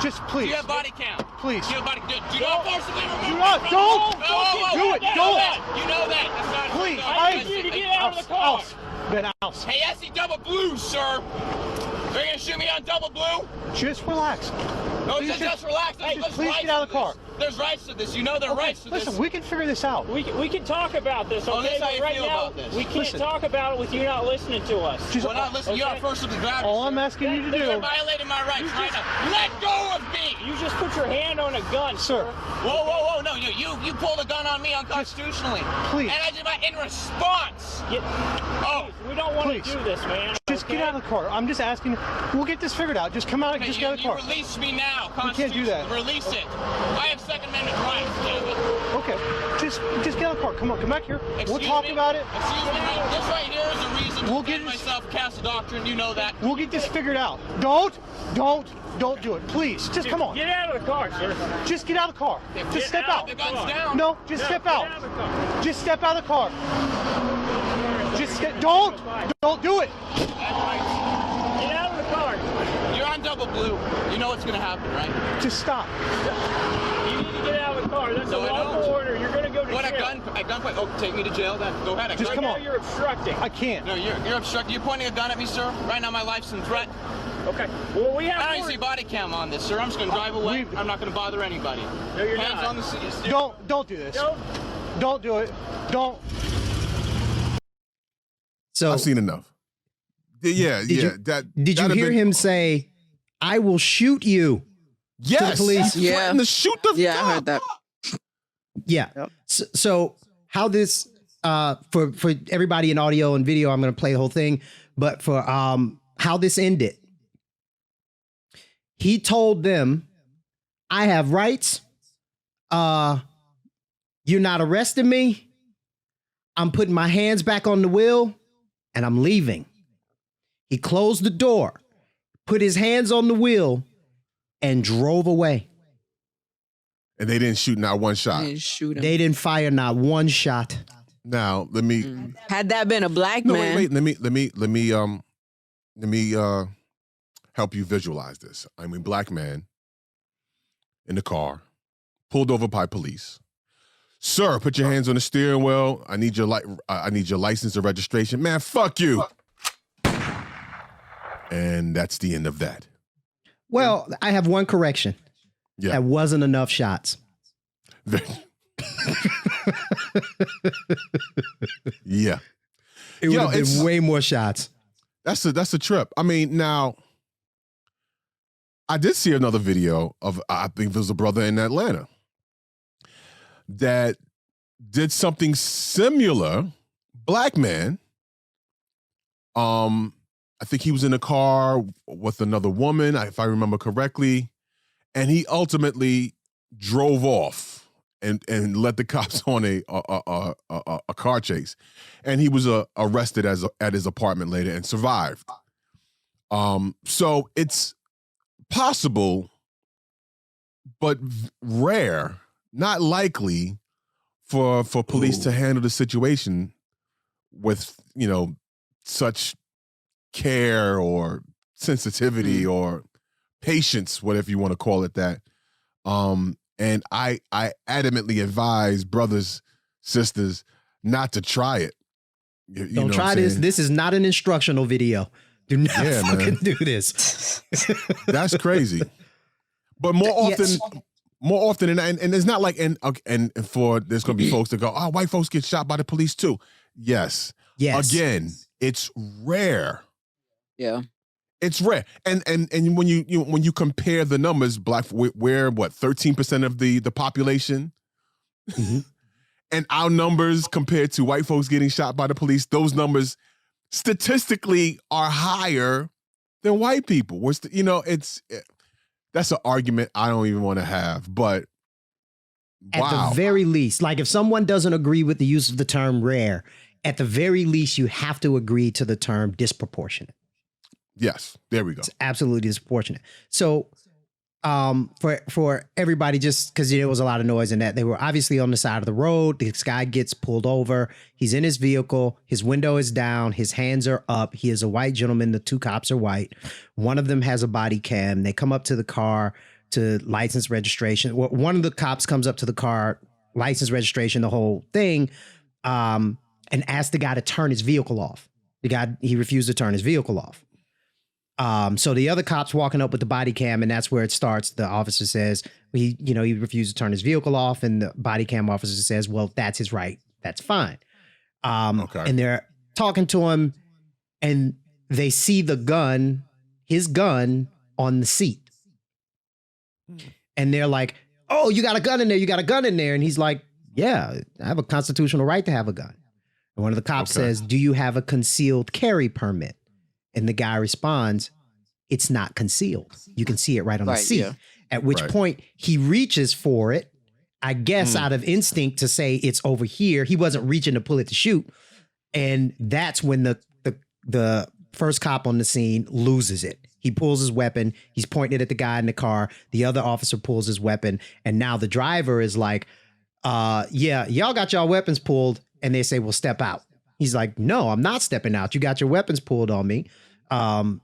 Just please. Do you have body count? Please. Do you have body? Do not forcibly remove Do me not. from Don't. the home. Do it. You know Don't. that. You know that. That's not Please. I I need you to get get out of the car. Ben, house. Hey, SC double blue, sir. They're gonna shoot me on double blue? Just relax. No, Please just relax. Hey, There's please rights get out of to the car. this. There's rights to this. You know there are rights to this. Listen, we can figure this out. We can talk about this, okay? Oh, this is how you but right feel now, about this. we can't Listen. talk about it with you not listening to us. Just- Well, not listen. You are first of the driver. All I'm asking you to You're do, violating my rights right now. Let go of me. You just put your hand on a gun, sir. Whoa, whoa, whoa! No, you pulled a gun on me unconstitutionally. Please. And I did my in response. Oh, We don't want Please. to do this, man. Just get out of the car. I'm just asking. We'll get this figured out. Just come out. okay, Just get out of the you car. release me now. We can't do that. Release it. I have Second Amendment rights, damn it. Okay. Just get out of the car. Come on. Come back here. Excuse We'll talk me? about it. Excuse me. This right here is a reason We'll to get defend this- myself, cast a doctrine. You know that. We'll get this figured out. Don't do it. Please. Just come on. Get out of the car, sir. Just get out of the car. Just step out. The gun's down. No, just step Get out. out of the car. Just step out of the car. Just don't do it. Get out of the car. You're on double blue. You know what's gonna happen, right? Just stop. You need to get out of the car. That's No, a I lawful don't. order. You're going to go to What, jail. a gunpoint? Oh, take me to jail then. Go ahead. Just Right come now, on. you're obstructing. I can't. No, you're obstructing. You're pointing a gun at me, sir. Right now, my life's in threat. Okay. Well, we have. I don't even see body cam on this, sir. I'm just gonna drive away. we- I'm not gonna bother anybody. No, you're Hands not. on the seat. Don't do this. No. Don't do it. Don't. So I've seen enough. Yeah, Did yeah. you- that did you that'd hear have been- him say, "I will shoot you"? Yes, police? he threatened to shoot the Yeah, I cop. heard that. Yeah. So how this for everybody in audio and video, I'm going to play the whole thing, but for how this ended, he told them, "I have rights. You're not arresting me. I'm putting my hands back on the wheel, and I'm leaving." He closed the door, put his hands on the wheel, and drove away. And they didn't shoot not one shot. They shoot him. They didn't fire not one shot. Now let me Had that been a black no man, wait. Let me help you visualize this. I mean, black man in the car, pulled over by police. Sir, put your hands on the steering wheel. I need your license or registration. Man, fuck you. And that's the end of that. Well, I have one correction. Yeah. That wasn't enough shots. Yeah. It would Yo, have it's- been way more shots. That's a trip. I mean, now I did see another video of, I think there was a brother in Atlanta that did something similar. Black man. I think he was in a car with another woman, if I remember correctly, and he ultimately drove off and led the cops on a car chase, and he was arrested at his apartment later and survived. So it's possible, but rare, not likely for police to handle the situation with, such care or sensitivity or patience, whatever you want to call it that. And I adamantly advise brothers, sisters, not to try it. You know Don't what try I'm this. saying? This is not an instructional video. Do not Yeah, fucking man. do this. That's crazy. But more often, Yes. and it's not like, and for there's gonna be folks that go, oh, white folks get shot by the police too. Yes. Yes. Again, it's rare. yeah. It's rare, and when you compare the numbers, we're what 13% of the population, and our numbers compared to white folks getting shot by the police, those numbers statistically are higher than white people. That's an argument I don't even want to have, but At wow, the very least, like if someone doesn't agree with the use of the term rare, at the very least, you have to agree to the term disproportionate. yes, there we go. It's absolutely disproportionate. So for everybody, just because there was a lot of noise in that, they were obviously on the side of the road. This guy gets pulled over. He's in his vehicle. His window is down. His hands are up. He is a white gentleman. The two cops are white. One of them has a body cam. They come up to the car to license registration. One of the cops comes up to the car, license registration, the whole thing, and asks the guy to turn his vehicle off. The guy, he refused to turn his vehicle off. So the other cop's walking up with the body cam, and that's where it starts. The officer says he refused to turn his vehicle off, and the body cam officer says, well, that's his right. That's fine. Okay. And they're talking to him, and they see his gun on the seat. And they're like, oh, you got a gun in there. You got a gun in there. And he's like, yeah, I have a constitutional right to have a gun. And one of the cops says, do you have a concealed carry permit? And the guy responds, it's not concealed. You can see it right on the seat. Yeah. At which point he reaches for it, I guess out of instinct to say it's over here. He wasn't reaching to pull it to shoot. And that's when the first cop on the scene loses it. He pulls his weapon. He's pointing it at the guy in the car. The other officer pulls his weapon. And now the driver is like, yeah, y'all got y'all weapons pulled. And they say, well, step out. He's like, no, I'm not stepping out. You got your weapons pulled on me. I'm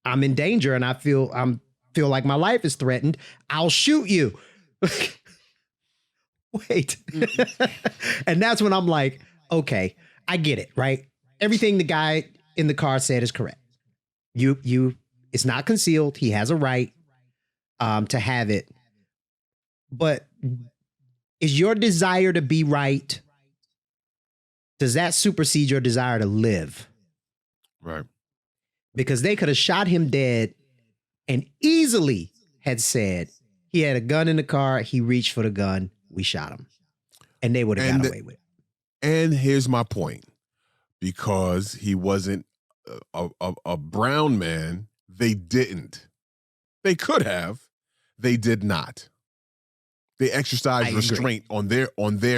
in danger and I feel like my life is threatened. I'll shoot you. Wait. And that's when I'm like, okay, I get it, right? Everything the guy in the car said is correct. It's not concealed. He has a right to have it. But is your desire to be right, does that supersede your desire to live? Right. Because they could have shot him dead and easily had said he had a gun in the car. He reached for the gun. We shot him. And they would have got away with it. And here's my point. Because he wasn't a brown man, they didn't. They could have. They did not. They exercised restraint on their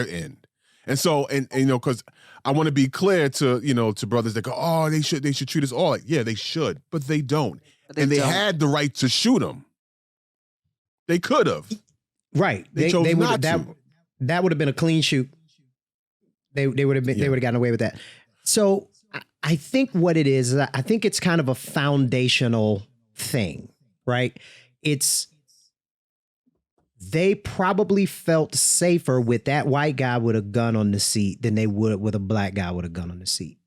end. And so, and because I want to be clear to brothers that go, oh, they should treat us all like, yeah, they should, but they don't. But they had the right to shoot him. They could have. Right. They chose not to. That would have been a clean shoot. They would have gotten away with that. So I think what it is, I think it's kind of a foundational thing, right? They probably felt safer with that white guy with a gun on the seat than they would with a black guy with a gun on the seat.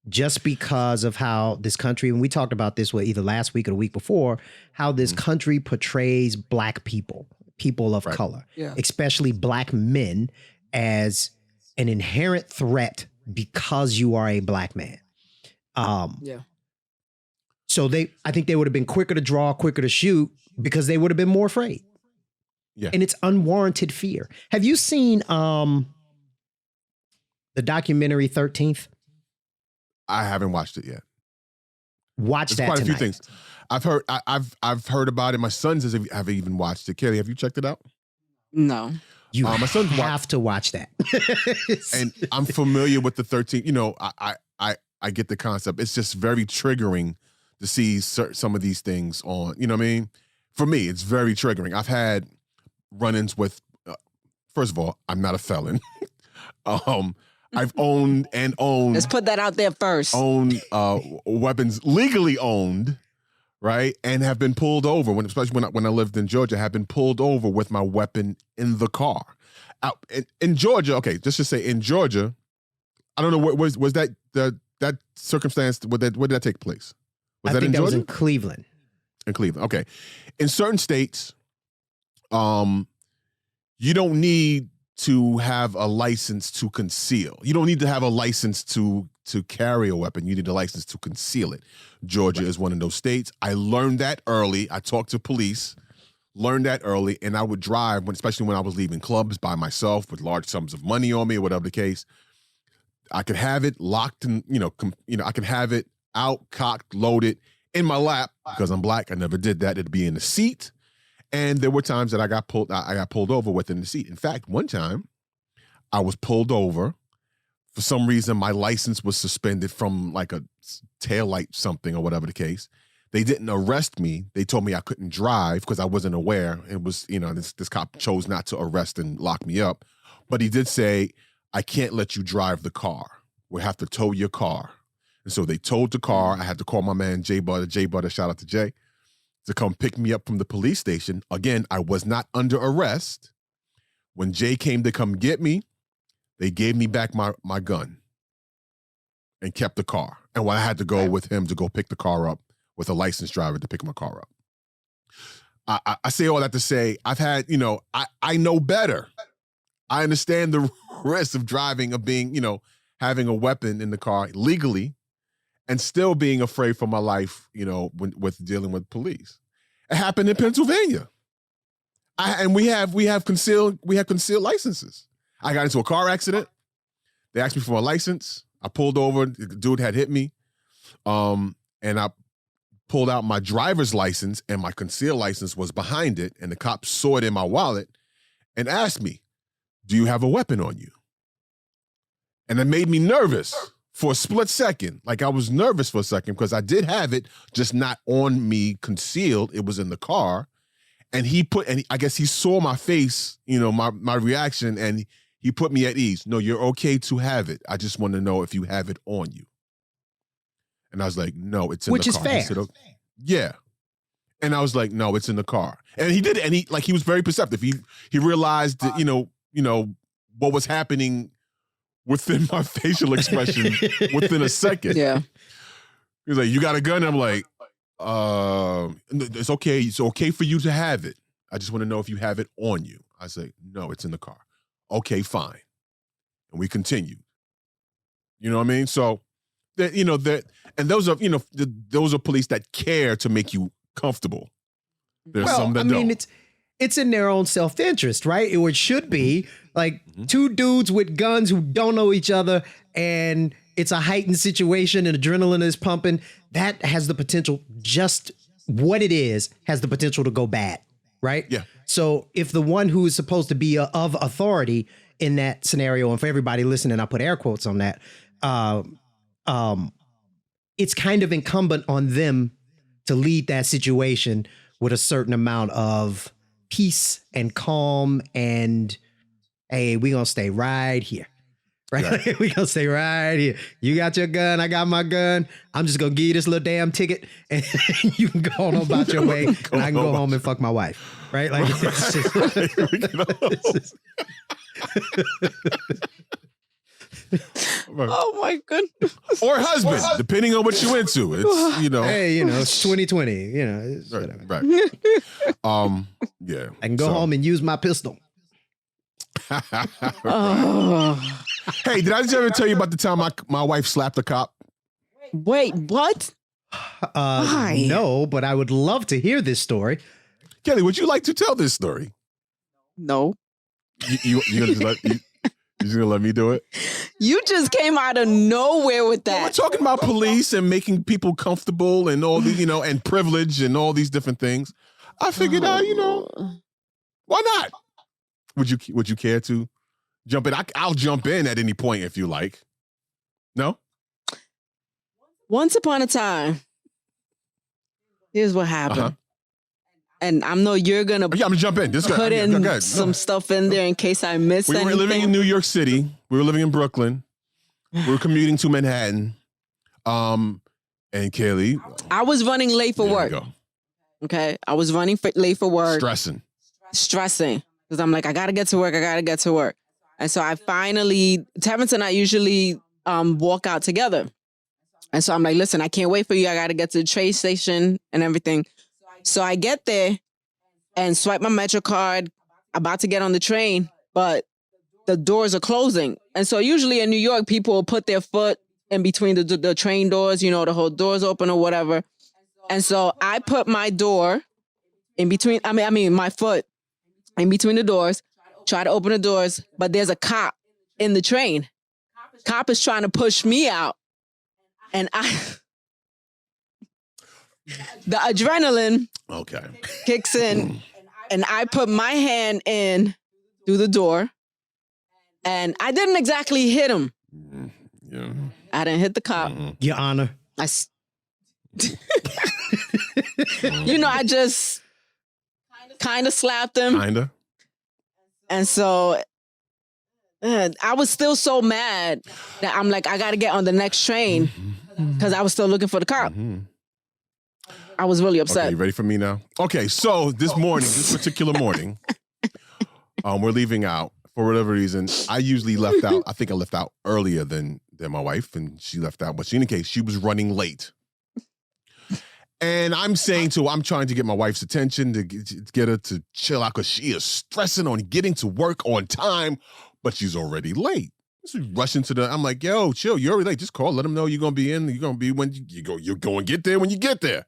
Just because of how this country, and we talked about this either last week or the week before, how this country portrays black people of color, especially black men, as an inherent threat because you are a black man. So I think they would have been quicker to draw, quicker to shoot because they would have been more afraid. Yeah. And it's unwarranted fear. Have you seen the documentary 13th? I haven't watched it yet. Watch that quite tonight. a few things. I've heard about it. My sons have even watched it. Kelly, have you checked it out? No. You my sons have to watch that. And I'm familiar with the 13th. I get the concept. It's just very triggering to see some of these things on, you know what I mean? For me, it's very triggering. I've had run-ins with, first of all, I'm not a felon. I've owned. Let's put that out there first. Owned weapons, legally owned, right? And have been pulled over, especially when I lived in Georgia, have been pulled over with my weapon in the car. In Georgia, okay, just to say in Georgia, I don't know, was that that circumstance, where did that take place? I think that was in Cleveland. In Cleveland, okay. In certain states, you don't need to have a license to conceal. You don't need to have a license to carry a weapon. You need a license to conceal it. Georgia is one of those states. I learned that early. I talked to police, learned that early, and I would drive, especially when I was leaving clubs by myself with large sums of money on me or whatever the case. I could have it locked and, I could have it out, cocked, loaded in my lap because I'm black. I never did that. It'd be in the seat. And there were times that I got pulled over within the seat. In fact, one time I was pulled over. For some reason, my license was suspended from like a taillight something or whatever the case. They didn't arrest me. They told me I couldn't drive because I wasn't aware. It was, this cop chose not to arrest and lock me up. But he did say, I can't let you drive the car. We'll have to tow your car. And so they towed the car. I had to call my man Jay Butter, shout out to Jay, to come pick me up from the police station. Again, I was not under arrest. When Jay came to come get me, they gave me back my gun and kept the car. And I had to go with him to go pick the car up with a licensed driver to pick my car up. I say all that to say, I've had, I know better. I understand the risk of driving, of being, having a weapon in the car legally and still being afraid for my life, with dealing with police. It happened in Pennsylvania. And we have concealed licenses. I got into a car accident. They asked me for my license. I pulled over. The dude had hit me. And I pulled out my driver's license, and my concealed license was behind it. And the cop saw it in my wallet and asked me, do you have a weapon on you? And it made me nervous for a split second. Like, I was nervous for a second because I did have it, just not on me concealed. It was in the car. And I guess he saw my face, my reaction, and he put me at ease. No, you're okay to have it. I just want to know if you have it on you. And I was like, no, it's in the car. Which is fair. He said, okay. Yeah. And I was like, no, it's in the car. And he did it. And he was very perceptive. He realized that, what was happening within my facial expression within a second. Yeah. He was like, you got a gun? I'm like, it's okay. It's okay for you to have it. I just want to know if you have it on you. I say, no, it's in the car. Okay, fine. And we continued. You know what I mean? So, and those are, those are police that care to make you comfortable. There's some that don't. It's in their own self-interest, right? Or it should be like two dudes with guns who don't know each other, and it's a heightened situation and adrenaline is pumping. That has the potential, just what it is, has the potential to go bad, right? Yeah. So if the one who is supposed to be of authority in that scenario, and for everybody listening, I put air quotes on that, it's kind of incumbent on them to lead that situation with a certain amount of peace and calm and, hey, we're going to stay right here. Right? We're going to stay right here. You got your gun. I got my gun. I'm just going to give you this little damn ticket and you can go on about your way and I can go home and fuck my wife. Right? Like, it's just, oh my goodness. Or husband, depending on what you into. It's, Hey, it's 2020. It's right. Yeah. I can go home and use my pistol. Hey, did I just ever tell you about the time my wife slapped a cop? Wait, what? Why? No, but I would love to hear this story. Kelly, would you like to tell this story? No. You're just gonna let me do it? You just came out of nowhere with that. Well, we're talking about police and making people comfortable and all the, and privilege and all these different things. I figured out, why not? Would you care to jump in? I'll jump in at any point if you like. No? Once upon a time, here's what happened. Uh-huh. And I know you're going to I'm gonna jump in. put in some stuff in there in case I miss anything. We were living in New York City. We were living in Brooklyn. We were commuting to Manhattan. And Kaylee. I was running late for work. Okay? I was running late for work. Stressing. Because I'm like, I got to get to work. And so I finally, Terrence and I usually walk out together. And so I'm like, listen, I can't wait for you. I got to get to the train station and everything. So I get there and swipe my Metro card, about to get on the train, but the doors are closing. And so usually in New York, people will put their foot in between the train doors, the whole door's open or whatever. And so I put my door in between, my foot in between the doors, try to open the doors, but there's a cop in the train. Cop is trying to push me out. And the adrenaline kicks in, and I put my hand in through the door, and I didn't exactly hit him. I didn't hit the cop. Your Honor. I just kind of slapped him. Kinda. And so I was still so mad that I'm like, I got to get on the next train because I was still looking for the cop. I was really upset. Okay, you ready for me now? Okay, so this particular morning, we're leaving out for whatever reason. I usually left out. I think I left out earlier than my wife, and she left out. But in any case, she was running late. And I'm saying I'm trying to get my wife's attention to get her to chill out because she is stressing on getting to work on time, but she's already late. She's rushing I'm like, yo, chill, you're already late. Just call, let them know you're going to be in. You're going to be when you're going to get there when you get there.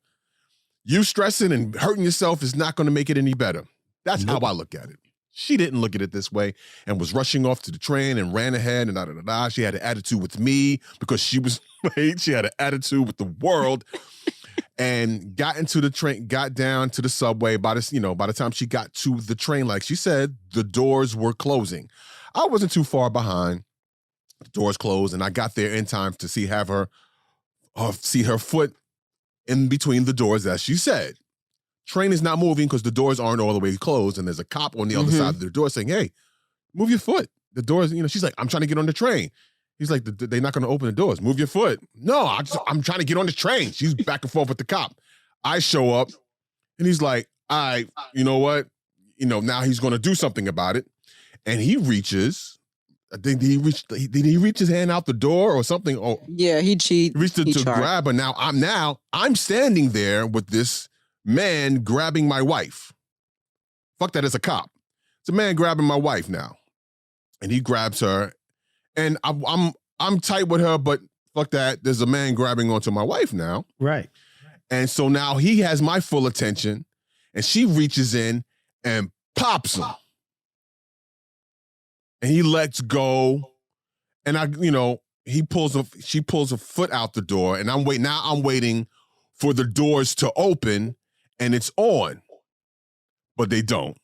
You stressing and hurting yourself is not going to make it any better. That's how I look at it. She didn't look at it this way and was rushing off to the train and ran ahead and da-da-da-da. She had an attitude with me because she was late. She had an attitude with the world. And got into the train, got down to the subway. By the time she got to the train, like she said, the doors were closing. I wasn't too far behind. The doors closed, and I got there in time to see her foot in between the doors, as she said. Train is not moving because the doors aren't all the way closed, and there's a cop on the other side of the door saying, "Hey, move your foot." The doors, she's like, "I'm trying to get on the train." He's like, they're not going to open the doors. Move your foot. No, I'm trying to get on the train. She's back and forth with the cop. I show up, and he's like, all right, you know what? Now he's going to do something about it. And he reaches, I think did he reach his hand out the door or something? Oh, yeah, he reached to grab her. Now I'm standing there with this man grabbing my wife. Fuck that, it's a cop. It's a man grabbing my wife now. And he grabs her. And I'm tight with her, but fuck that. There's a man grabbing onto my wife now. Right. And so now he has my full attention, and she reaches in and pops him. And he lets go. And she pulls a foot out the door, and I'm waiting for the doors to open, and it's on. But they don't.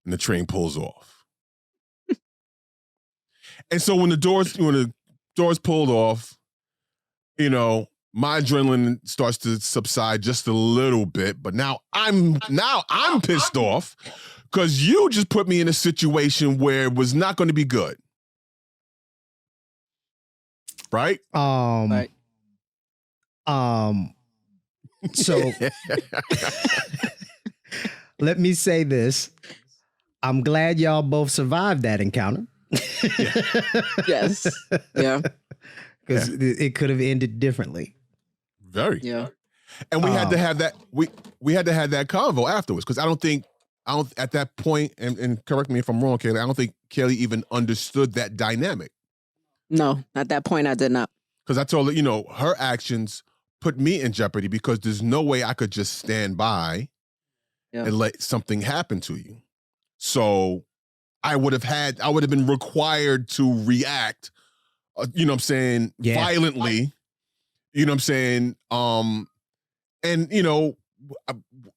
And the train pulls off. And so when the doors pulled off, my adrenaline starts to subside just a little bit. But now I'm pissed off because you just put me in a situation where it was not going to be good. Right? Right. So let me say this. I'm glad y'all both survived that encounter. Yes. Yeah. Because it could have ended differently. Very. Yeah. And we had to have that. We had to have that convo afterwards because I don't at that point, and correct me if I'm wrong, Kaylee, I don't think Kaylee even understood that dynamic. No, at that point I did not. Because I told her, her actions put me in jeopardy because there's no way I could just stand by and let something happen to you. So I would have been required to react, violently, and,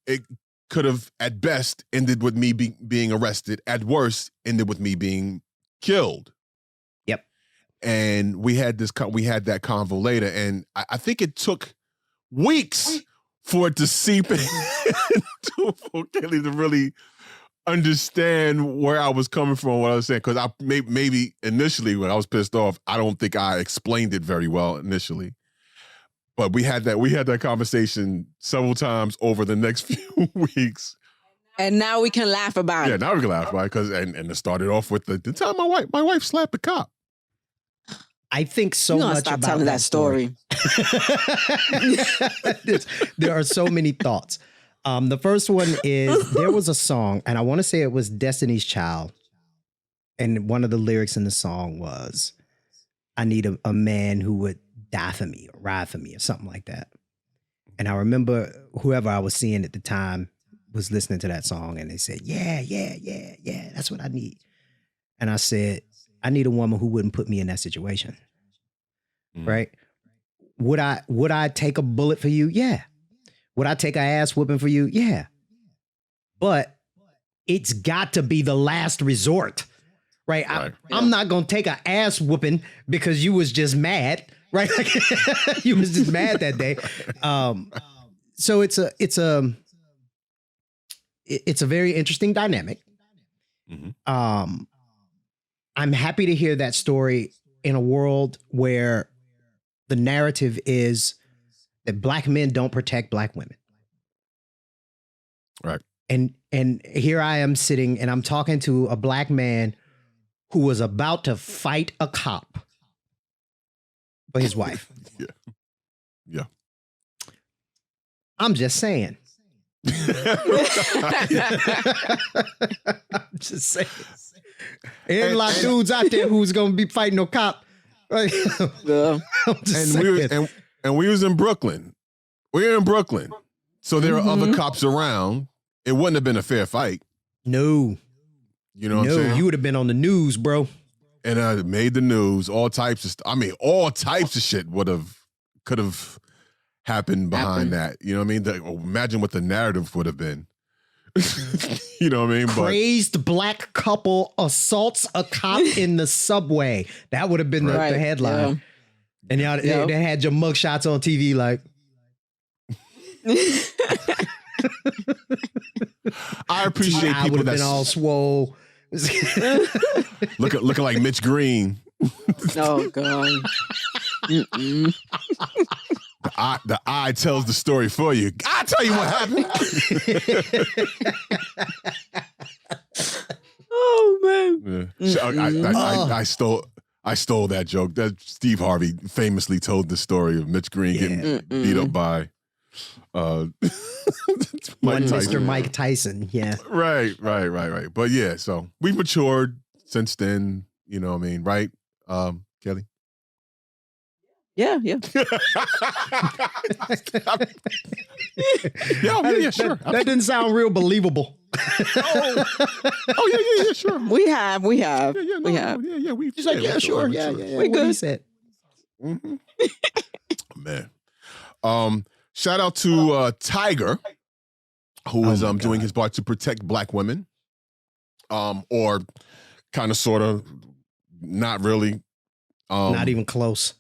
it could have at best ended with me being arrested. At worst, ended with me being killed. Yep. And we had that convo later, and I think it took weeks for it to seep in for Kelly to really understand where I was coming from, what I was saying, because I maybe initially when I was pissed off, I don't think I explained it very well initially. But we had that conversation several times over the next few weeks. And now we can laugh about it. Yeah, now we can laugh about it because and it started off with the time my wife slapped the cop. I think so much stop about telling that story. There are so many thoughts. The first one is there was a song, and I want to say it was Destiny's Child. And one of the lyrics in the song was, I need a man who would die for me or ride for me or something like that. And I remember whoever I was seeing at the time was listening to that song and they said, yeah, that's what I need. And I said, I need a woman who wouldn't put me in that situation. Right? Would I take a bullet for you? Yeah. Would I take an ass whooping for you? Yeah. But it's got to be the last resort, right? I'm not going to take an ass whooping because you was just mad, right? You was just mad that day. so it's a very interesting dynamic. I'm happy to hear that story in a world where the narrative is that black men don't protect black women. Right. And here I am sitting and I'm talking to a black man who was about to fight a cop for his wife. Yeah. I'm just saying. I'm just saying. Ain't a lot of dudes out there who's gonna be fighting no cop. Right? And we was in Brooklyn. We were in Brooklyn. So there are other cops around. It wouldn't have been a fair fight. No. You know what I'm saying? You would have been on the news, bro. And I made the news. All types of all types of shit could have happened behind that. You know what I mean? Imagine what the narrative would have been. You know what I mean? Crazed black couple assaults a cop in the subway. That would have been the headline. Yeah. And y'all they had your mugshots on TV like. I appreciate people would have been all swole. looking like Mitch Green. Oh God. The eye tells the story for you. I'll tell you what happened. Oh man. Yeah. I stole that joke. That Steve Harvey famously told the story of Mitch Green getting beat up by Mr. Mike Tyson. Yeah. Right. But yeah, so we've matured since then, you know what I mean, right? Kelly? Yeah. Yeah, sure. That didn't sound real believable. Yeah, sure. We have. We have. Yeah. She's like, yeah, sure. Yeah. We good. He said. Mm-hmm. Man. Shout out to Tiger, who is doing his part to protect black women. Or kind of, sort of, not really. Not even close.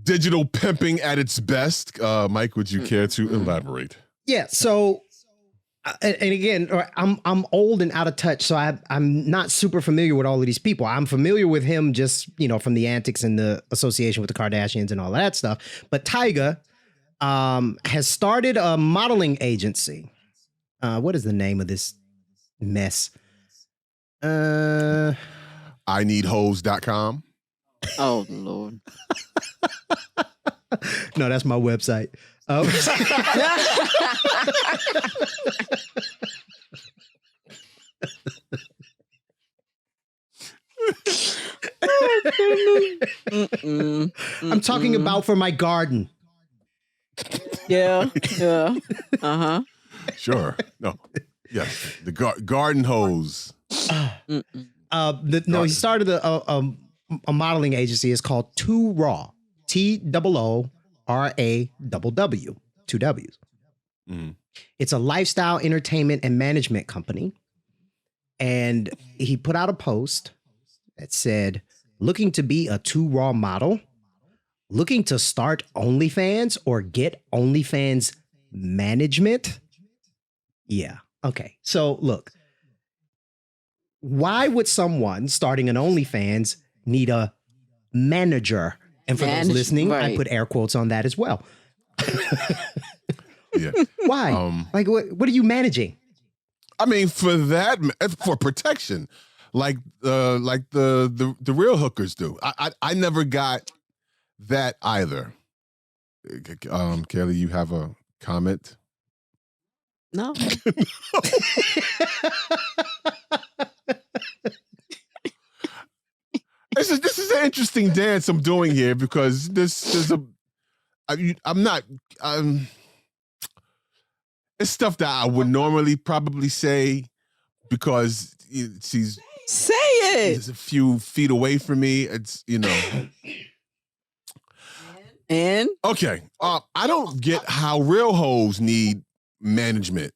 Digital pimping at its best. Mike, would you care to elaborate? Yeah. So, and again, I'm old and out of touch, so I'm not super familiar with all of these people. I'm familiar with him just, from the antics and the association with the Kardashians and all that stuff. But Tyga has started a modeling agency. What is the name of this mess? IneedHoes.com. Oh Lord. No, that's my website. I'm talking about for my garden. Yeah. Uh-huh. Sure. No. Yeah. The garden hose. He started a modeling agency. It's called Too Raw. TOORAWW. 2 W's. Mm-hmm. It's a lifestyle entertainment and management company. And he put out a post that said, looking to be a Too Raw model, looking to start OnlyFans or get OnlyFans management. Yeah. Okay. So look, why would someone starting an OnlyFans need a manager? And for those listening, I put air quotes on that as well. Yeah. Why? What are you managing? I mean, for protection, like the real hookers do. I never got that either. Kelly, you have a comment? No. This is an interesting dance I'm doing here because it's stuff that I would normally probably say because she's a few feet away from me. It's And okay. I don't get how real hoes need management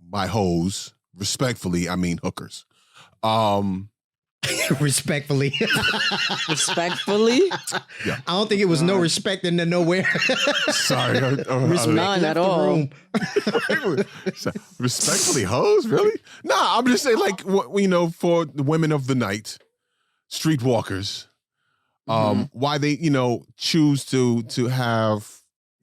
by hoes. Respectfully, I mean hookers. Respectfully. Respectfully? I don't think it was no respect in there nowhere. Sorry. None at all. Respectfully, hoes? Really? Nah, I'm just saying, like, for the women of the night, streetwalkers, why they, choose to have,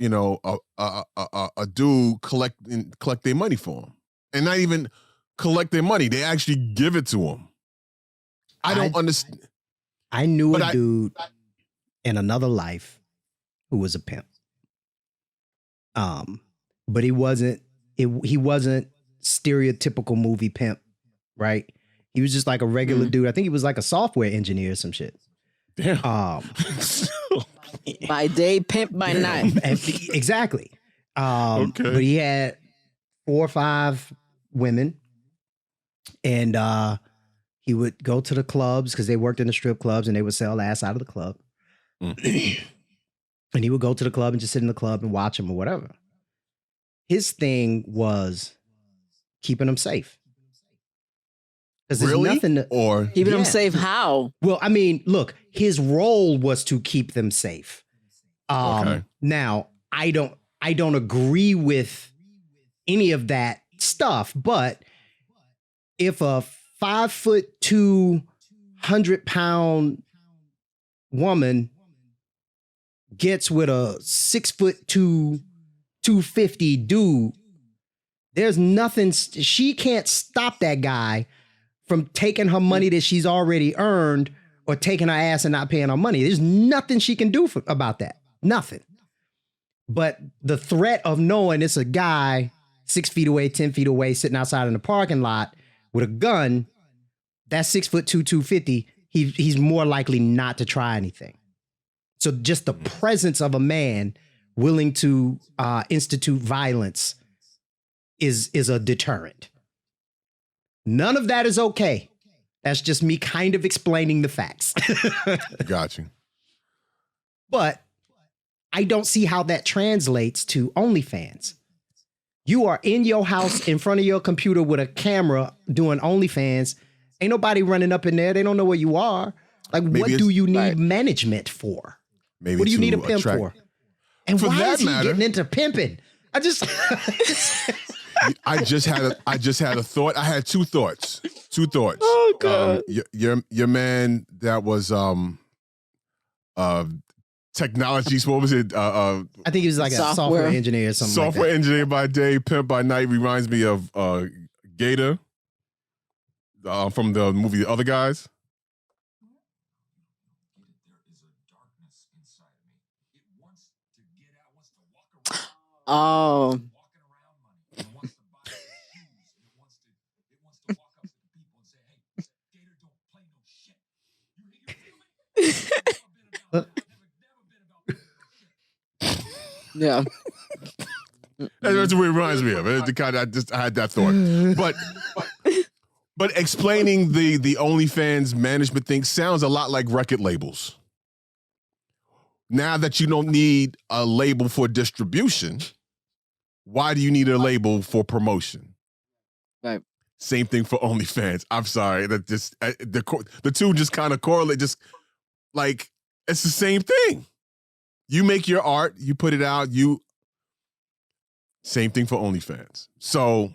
a dude collect their money for them. And not even collect their money. They actually give it to them. I don't understand. I knew a dude in another life who was a pimp. But he wasn't stereotypical movie pimp, right? He was just like a regular dude. I think he was like a software engineer or some shit. Damn. By day, pimp by night. Exactly. Okay. But he had 4 or 5 women, and he would go to the clubs because they worked in the strip clubs and they would sell ass out of the club. And he would go to the club and just sit in the club and watch them or whatever. His thing was keeping them safe. Because there's nothing to, keeping them safe. How? Well, I mean, look, his role was to keep them safe. Now, I don't agree with any of that stuff, but if a 5'2", 100-pound woman gets with a 6'2", 250 dude, there's nothing. She can't stop that guy from taking her money that she's already earned or taking her ass and not paying her money. There's nothing she can do about that. Nothing. But the threat of knowing it's a guy 6 feet away, 10 feet away, sitting outside in the parking lot with a gun, that's 6'2", 250. He's more likely not to try anything. So just the presence of a man willing to institute violence is a deterrent. None of that is okay. That's just me kind of explaining the facts. Got you. But I don't see how that translates to OnlyFans. You are in your house in front of your computer with a camera doing OnlyFans. Ain't nobody running up in there. They don't know where you are. Like, maybe what do you need management for? Maybe what do you need a pimp for? And why is he getting into pimping? I just had a thought. I had two thoughts. Oh God. Your man that was technology. What was it? I think he was like a software engineer or something. Software engineer by day, pimp by night. Reminds me of Gator from the movie The Other Guys. Oh. Yeah. That's what it reminds me of. It's the kind I had that thought. But explaining the OnlyFans management thing sounds a lot like record labels. Now that you don't need a label for distribution, why do you need a label for promotion? Right. Same thing for OnlyFans. I'm sorry, that just the two just kind of correlate. Just like it's the same thing. You make your art, you put it out. Same thing for OnlyFans. So,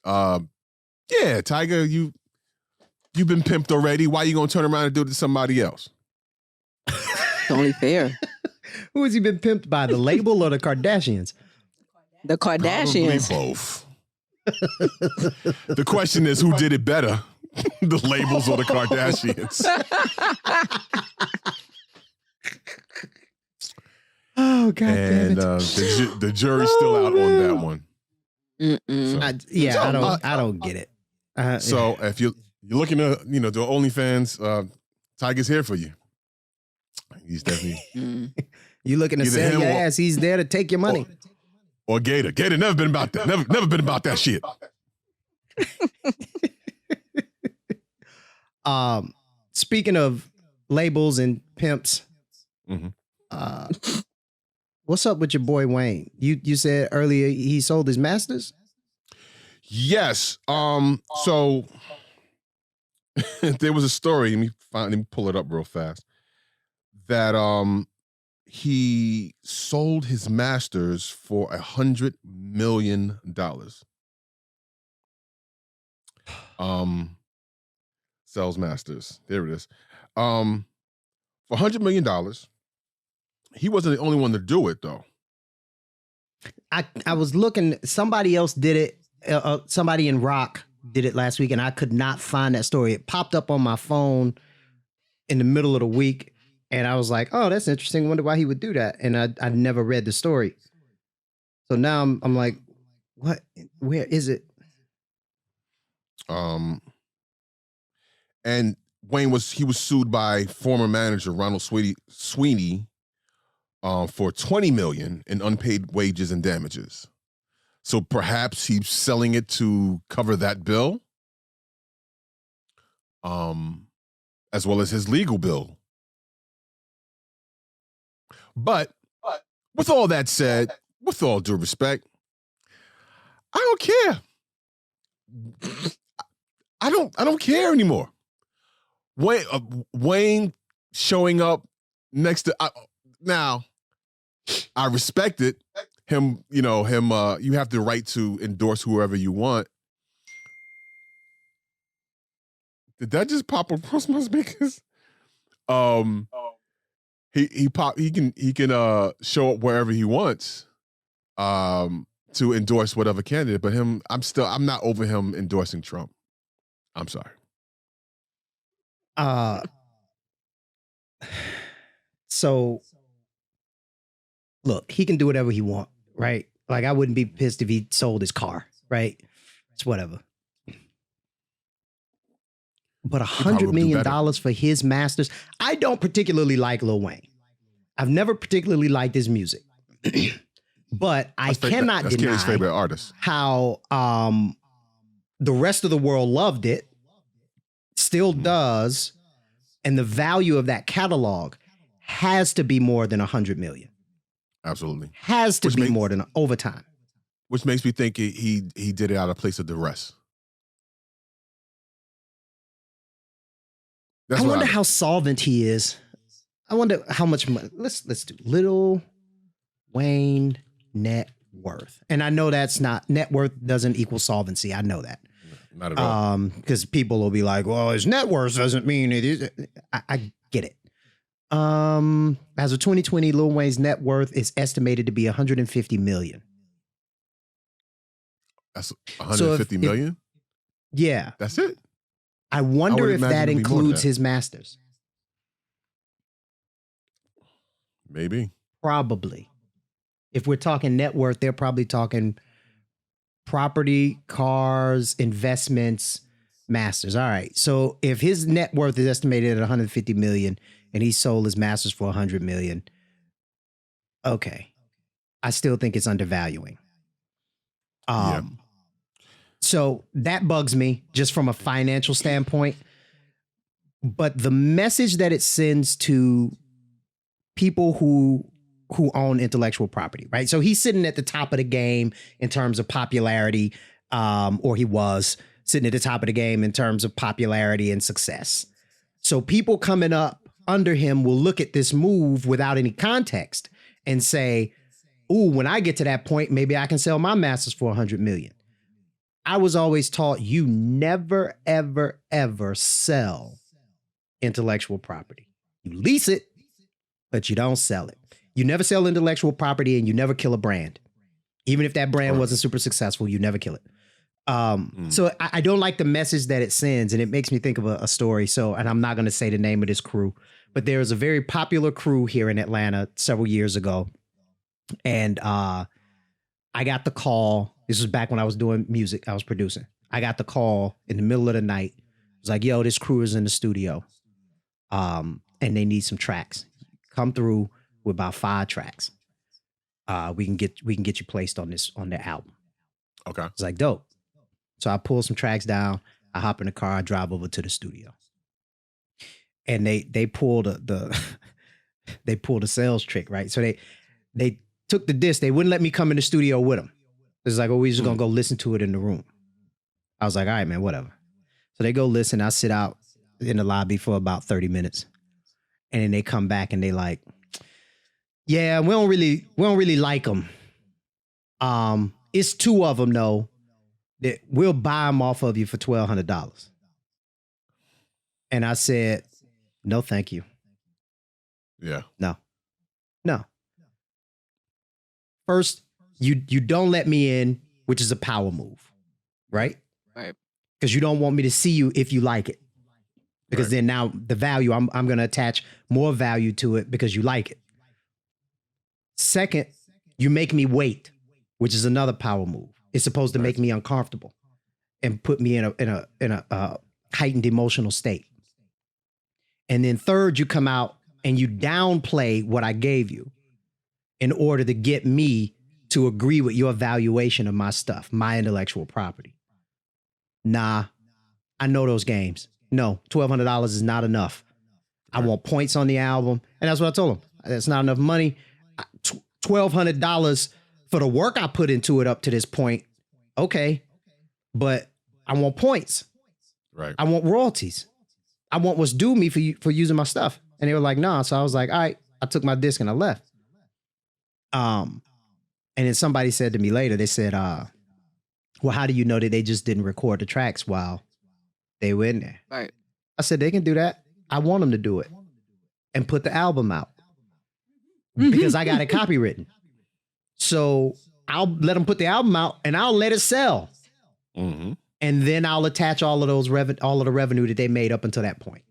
yeah, Tiger, you've been pimped already. Why are you gonna turn around and do it to somebody else? It's only fair. Who has he been pimped by, the label or the Kardashians? The Kardashians. Probably both. The question is, who did it better? The labels or the Kardashians? Oh, God and damn it. The jury's still out on that one. So, I don't get it. So if you're looking to do OnlyFans, Tiger's here for you. He's definitely. You looking to sell your ass? He's there to take your money. Or Gator. Gator never been about that. Never been about that shit. Speaking of labels and pimps, what's up with your boy Wayne? You said earlier he sold his masters? Yes. So there was a story. Let me pull it up real fast. That he sold his masters for $100 million. Sells masters. There it is. For $100 million. He wasn't the only one to do it though. I was looking. Somebody else did it. Somebody in rock did it last week, and I could not find that story. It popped up on my phone in the middle of the week, and I was like, "Oh, that's interesting. Wonder why he would do that." And I never read the story, so now I'm like, "What? Where is it?" And Wayne was sued by former manager Ronald Sweeney for $20 million in unpaid wages and damages. So perhaps he's selling it to cover that bill, as well as his legal bill. But with all that said, with all due respect, I don't care. I don't care anymore. Wayne showing up next to now, I respect it. Him, you have the right to endorse whoever you want. Did that just pop across my speakers? He can show up wherever he wants to endorse whatever candidate, but I'm not over him endorsing Trump. I'm sorry. So look, he can do whatever he want, right? Like I wouldn't be pissed if he sold his car, right? It's whatever. But $100 million for his masters. I don't particularly like Lil Wayne. I've never particularly liked his music, but I cannot deny Kenny's favorite artist. How the rest of the world loved it, still does, and the value of that catalog has to be more than 100 million. Absolutely. Has to be more than over time. Which makes me think he did it out of place of duress. I wonder how solvent he is. I wonder how much money. Let's do Lil Wayne net worth. And I know that's not, net worth doesn't equal solvency. I know that. Not at all. Because people will be like, well, his net worth doesn't mean it is. I get it. As of 2020, Lil Wayne's net worth is estimated to be 150 million. That's 150 million? Yeah. That's it? I wonder if that includes his masters. Maybe. Probably. If we're talking net worth, they're probably talking property, cars, investments, masters. All right. So if his net worth is estimated at 150 million and he sold his masters for 100 million, okay. I still think it's undervaluing. So that bugs me just from a financial standpoint. But the message that it sends to people who own intellectual property, right? So he's sitting at the top of the game in terms of popularity, or he was sitting at the top of the game in terms of popularity and success. So people coming up under him will look at this move without any context and say, ooh, when I get to that point, maybe I can sell my masters for 100 million. I was always taught you never, ever, ever sell intellectual property. You lease it, but you don't sell it. You never sell intellectual property and you never kill a brand. Even if that brand wasn't super successful, you never kill it. So I don't like the message that it sends, and it makes me think of a story. So, and I'm not going to say the name of this crew, but there was a very popular crew here in Atlanta several years ago. And I got the call. This was back when I was doing music. I was producing. I got the call in the middle of the night. It was like, yo, this crew is in the studio. And they need some tracks. Come through with about 5 tracks. We can get you placed on their album. Okay. It's like, dope. So I pull some tracks down. I hop in the car. I drive over to the studio. And they pulled they pulled a sales trick, right? So they took the disc. They wouldn't let me come in the studio with them. It's like, oh, we're just gonna go listen to it in the room. I was like, all right, man, whatever. So they go listen. I sit out in the lobby for about 30 minutes. And then they come back and they like, yeah, we don't really like them. It's 2 of them though that we'll buy them off of you for $1,200. And I said, no, thank you. Yeah. No. First, you don't let me in, which is a power move, right? Right. Because you don't want me to see you if you like it. Because then now the value, I'm going to attach more value to it because you like it. Second, you make me wait, which is another power move. It's supposed to make me uncomfortable and put me in a heightened emotional state. And then third, you come out and you downplay what I gave you in order to get me to agree with your valuation of my stuff, my intellectual property. Nah, I know those games. No, $1,200 is not enough. I want points on the album. And that's what I told him. That's not enough money. $1,200 for the work I put into it up to this point. Okay. But I want points. Right. I want royalties. I want what's due me for using my stuff. And they were like, nah. So I was like, all right, I took my disc and I left. And then somebody said to me later, they said, well, how do you know that they just didn't record the tracks while they were in there? Right. I said, they can do that. I want them to do it and put the album out because I got it copywritten. So I'll let them put the album out and I'll let it sell. Mm-hmm. And then I'll attach all of the revenue that they made up until that point.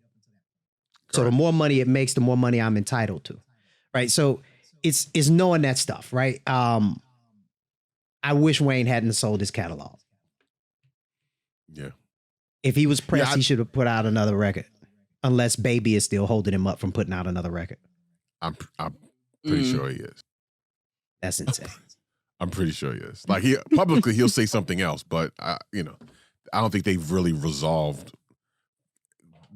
Correct. So the more money it makes, the more money I'm entitled to. Right. So it's knowing that stuff. Right. I wish Wayne hadn't sold his catalog. Yeah. If he was pressed, he should have put out another record. Unless Baby is still holding him up from putting out another record. I'm pretty sure he is. That's insane. I'm pretty sure he is. Like publicly he'll say something else, but I don't think they've really resolved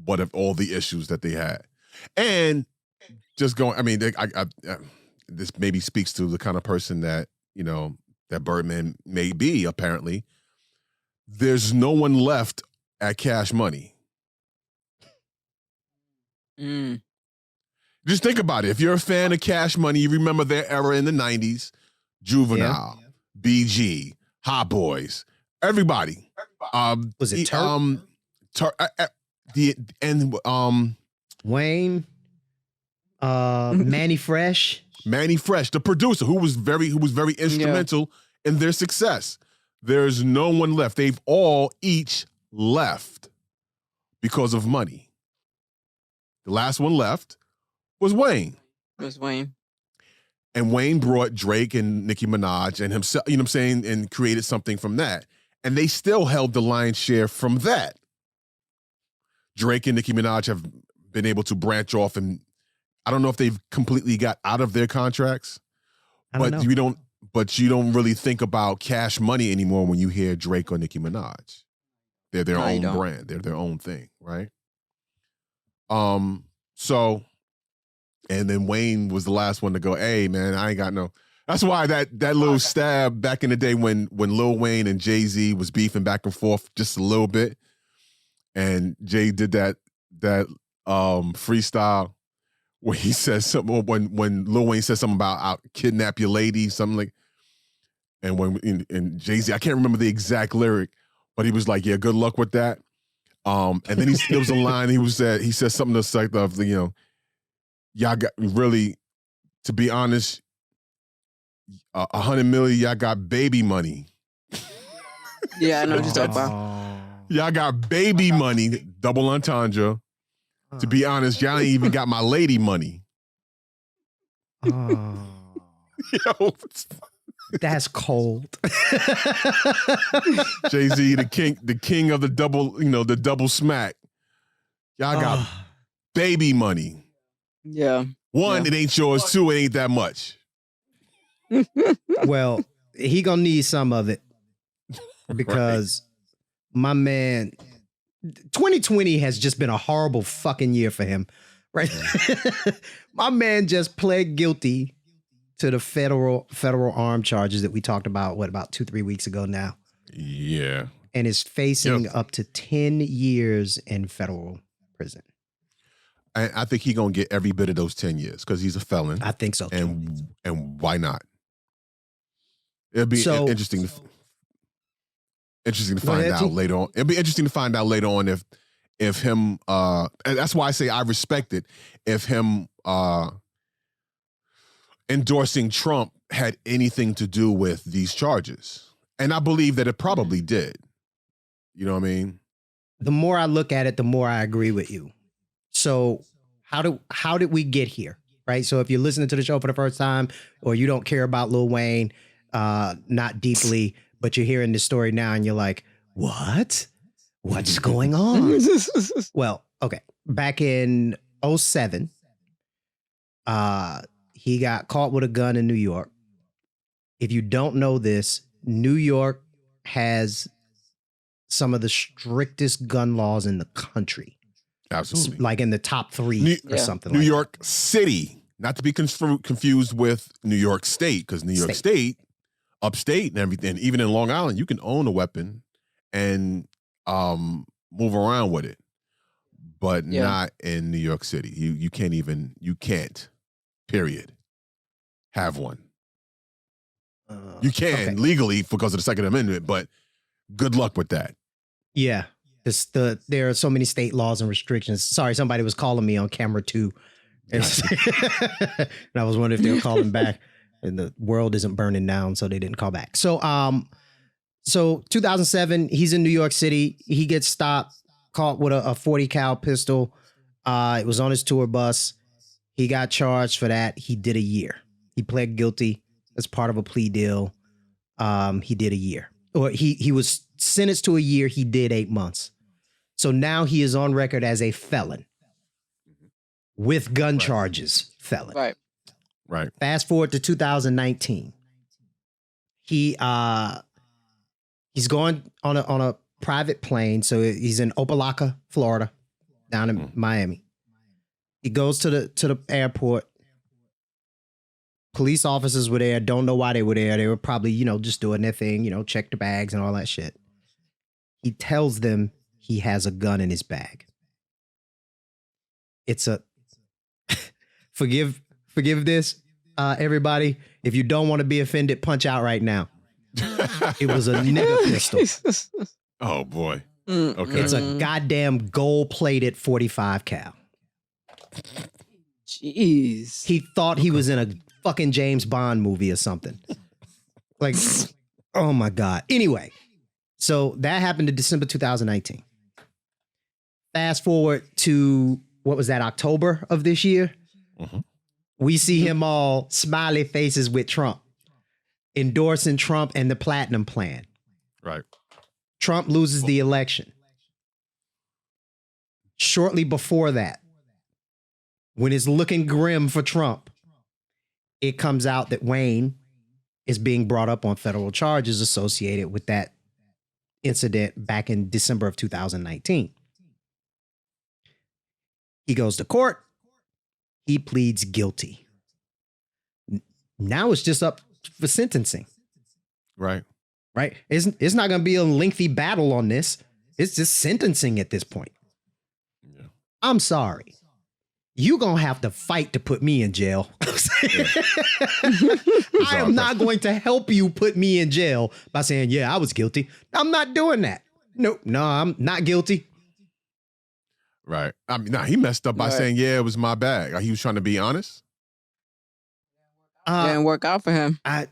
what if all the issues that they had. And just going, I mean, this maybe speaks to the kind of person that, that Birdman may be, apparently. There's no one left at Cash Money. Just think about it. If you're a fan of Cash Money, you remember their era in the 90s, Juvenile, BG, Hot Boys, everybody. Was it Turk? Wayne, Manny Fresh. Manny Fresh, the producer, who was very instrumental in their success. There's no one left. They've all each left because of money. The last one left was Wayne. And Wayne brought Drake and Nicki Minaj and himself, you know what I'm saying, and created something from that. And they still held the lion's share from that. Drake and Nicki Minaj have been able to branch off, and I don't know if they've completely got out of their contracts, but you don't really think about Cash Money anymore when you hear Drake or Nicki Minaj. They're their own brand. They're their own thing, right? So, and then Wayne was the last one to go, hey man, I ain't got no. That's why that little stab back in the day when Lil Wayne and Jay-Z was beefing back and forth just a little bit, and Jay did that freestyle where he says something, when Lil Wayne said something about I'll kidnap your lady, something like, and and Jay-Z, I can't remember the exact lyric, but he was like, yeah, good luck with that. And then there was a line he said something to the effect of, y'all got really, to be honest, 100 million, y'all got baby money. Yeah, I know what you're talking about. Y'all got baby money, double entendre. To be honest, y'all ain't even got my lady money. Yo, that's cold. Jay-Z, the king of the double, the double smack. Y'all got baby money. Yeah. One, it ain't yours. Two, it ain't that much. Well, he gonna need some of it because my man, 2020 has just been a horrible fucking year for him, right? My man just pled guilty to the federal armed charges that we talked about, about 2-3 weeks ago now. Yeah. And is facing up to 10 years in federal prison. And I think he's gonna get every bit of those 10 years because he's a felon. I think so too. And why not? It'll be interesting to find out later on. It'll be interesting to find out later on if him and that's why I say I respect it, if him endorsing Trump had anything to do with these charges. And I believe that it probably did. You know what I mean? The more I look at it, the more I agree with you. So how did we get here? Right? So if you're listening to the show for the first time or you don't care about Lil Wayne, not deeply, but you're hearing this story now and you're like, what? What's going on? Well, okay. Back in 2007, he got caught with a gun in New York. If you don't know this, New York has some of the strictest gun laws in the country. Absolutely. Like in the top 3 or something New like York City, not to be confused with New York State, because New York State, upstate and everything, even in Long Island, you can own a weapon and move around with it, but not in New York City. You can't, period, have one. You can legally because of the Second Amendment, but good luck with that. Yeah. There are so many state laws and restrictions. Sorry, somebody was calling me on camera too. And I was wondering if they were calling back, and the world isn't burning down, so they didn't call back. So 2007, he's in New York City. He gets stopped, caught with a 40 cal pistol. It was on his tour bus. He got charged for that. He did a year. He pled guilty as part of a plea deal. He did a year. Or he was sentenced to a year. He did 8 months. So now he is on record as a felon with gun charges. Felon. Right. Fast forward to 2019. He's going on a private plane. So he's in Opelika, Florida, down in Miami. He goes to the airport. Police officers were there. Don't know why they were there. They were probably, just doing their thing, check the bags and all that shit. He tells them he has a gun in his bag. It's a forgive this, everybody. If you don't want to be offended, punch out right now. It was a nigga pistol. Oh boy. Okay. It's a goddamn gold-plated 45 cal. Jeez. He thought he was in a fucking James Bond movie or something. Like, oh my God. Anyway, so that happened in December 2019. Fast forward to, what was that, October of this year? We see him all smiley faces with Trump, endorsing Trump and the Platinum Plan. Right. Trump loses the election. Shortly before that, when it's looking grim for Trump, it comes out that Wayne is being brought up on federal charges associated with that incident back in December of 2019. He goes to court. He pleads guilty. Now it's just up for sentencing. Right. Right. It's not going to be a lengthy battle on this. It's just sentencing at this point. Yeah. I'm sorry. You gonna have to fight to put me in jail. I am not going to help you put me in jail by saying, yeah, I was guilty. I'm not doing that. No, I'm not guilty. Right. I mean, he messed up by saying, yeah, it was my bag. He was trying to be honest. Didn't work out for him. I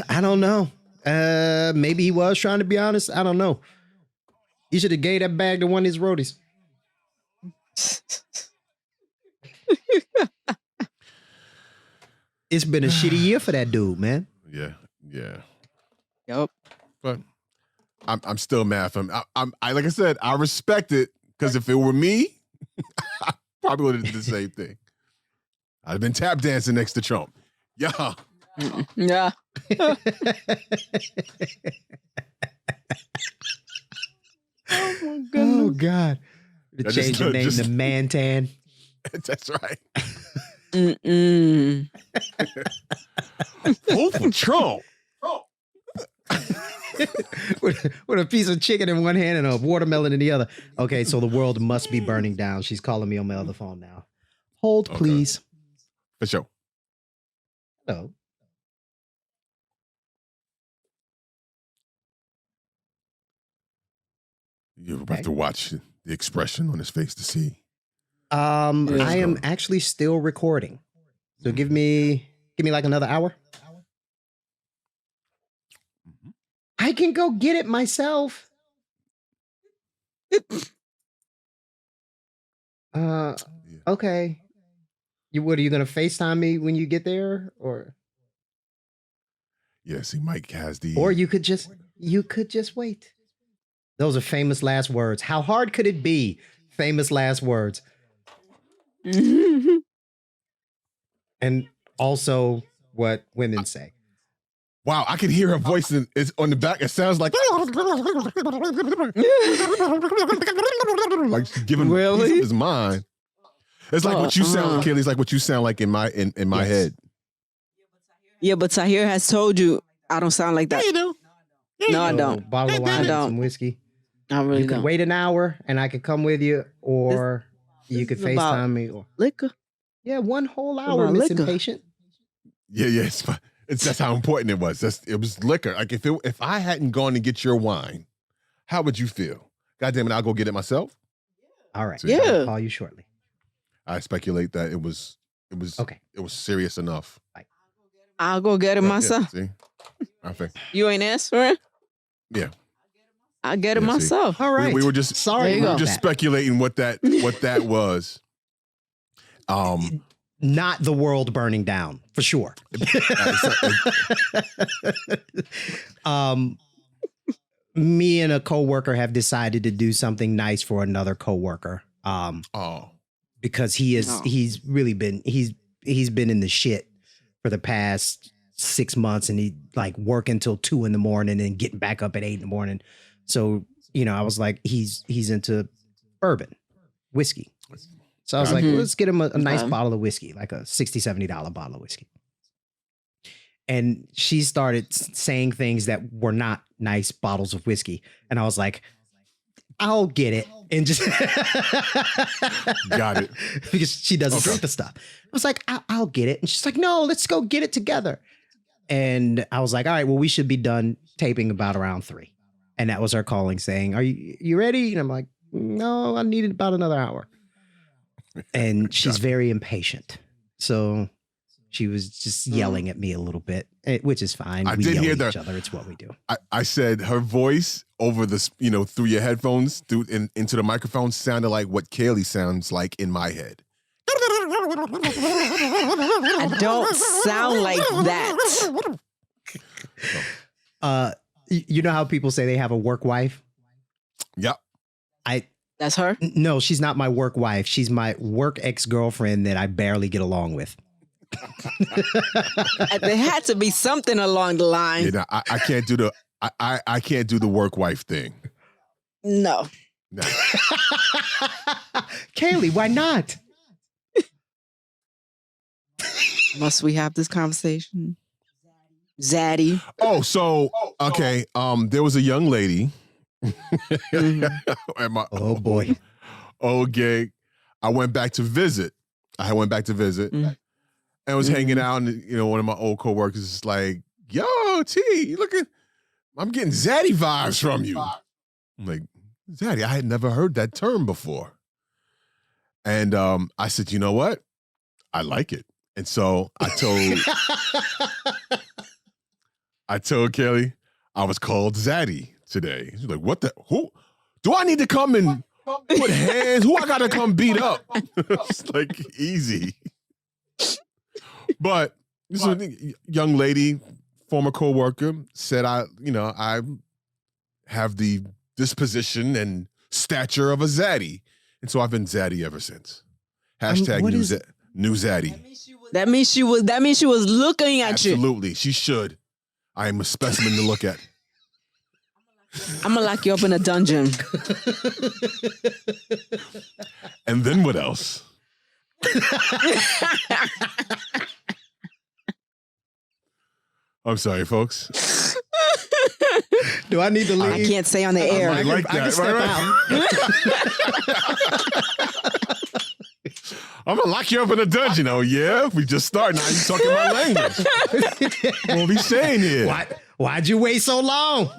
don't know. Maybe he was trying to be honest. I don't know. He should have gave that bag to one of his roadies. It's been a shitty year for that dude, man. Yeah. Yep. But I'm still mad for him. I like I said, I respect it because if it were me, I probably would have did the same thing. I'd have been tap dancing next to Trump. Yeah. Yeah. Oh God. Change the name to Mantan. That's right. Mm-mm. Vote for Trump. with a piece of chicken in one hand and a watermelon in the other. Okay, so the world must be burning down. She's calling me on my other phone now. Hold, please. For sure. Hello. You're about to watch the expression on his face to see. I am actually still recording. So give me like another hour. I can go get it myself. Okay. What are you gonna FaceTime me when you get there, or? Yeah, see, Mike has the. Or you could just wait. Those are famous last words. How hard could it be? Famous last words. And also what women say. Wow, I can hear her voice it's on the back. It sounds like she's giving really his mind. It's like what you sound, Kelly. It's like what you sound like in my head. Yeah, but Tahir has told you I don't sound like that. Yeah, you do. No, I don't. Bottle of wine and some whiskey. I really you don't. could wait an hour and I could come with you, or you could FaceTime me. Or liquor. Yeah, one whole hour, Miss Impatient. Yeah, that's how important it was. It was liquor. Like if I hadn't gone to get your wine, how would you feel? God damn it, I'll go get it myself. All right. So, I'll call you shortly. I speculate that it was okay. It was serious enough. I'll go get it myself. Yeah, see? I think. You ain't answering? Yeah. I'll get it myself. All right. We were just speculating what that was. Not the world burning down, for sure. Me and a coworker have decided to do something nice for another coworker. Because he's really been in the shit for the past 6 months, and he like working till 2 a.m. and getting back up at 8 a.m. So, I was like, he's into bourbon, whiskey. So I was like, let's get him a nice bottle of whiskey, like a $60, $70 bottle of whiskey. And she started saying things that were not nice bottles of whiskey. And I was like, I'll get it. And just got it. Because she doesn't drink the stuff. I was like, I'll get it. And she's like, no, let's go get it together. And I was like, all right, well, we should be done taping about around 3. And that was her calling saying, are you ready? And I'm like, no, I need about another hour. And she's very impatient. So she was just yelling at me a little bit, which is fine. I we did yell hear at that. each other. It's what we do. I said her voice over the, through your headphones, into the microphone sounded like what Kaylee sounds like in my head. I don't sound like that. You know how people say they have a work wife? Yep. That's her? No, she's not my work wife. She's my work ex-girlfriend that I barely get along with. There had to be something along the line. Yeah, I can't do the I can't do the work wife thing. No. Kaylee, why not? Must we have this conversation? Zaddy. Oh, so okay. There was a young lady. Oh boy. Okay. I went back to visit. And was hanging out, and one of my old coworkers is like, "Yo, T, you looking? I'm getting zaddy vibes from you." I'm like, "Zaddy, I had never heard that term before." And I said, "You know what? I like it." And so I told Kelly I was called Zaddy today. She's like, "What the? Who? Do I need to come and put hands? Who I gotta come beat up?" It's like easy. But this is a young lady, former coworker, said I have the disposition and stature of a zaddy. And so I've been zaddy ever since. Hashtag new zaddy. That means she was looking at you. Absolutely. She should. I am a specimen to look at. I'm gonna lock you up in a dungeon. And then what else? I'm sorry, folks. Do I need to leave? I can't say on the air. I like I can that. step out. I'm gonna lock you up in a dungeon. Oh yeah, we just started. Now you talking my language. What are we saying here? Why'd you wait so long?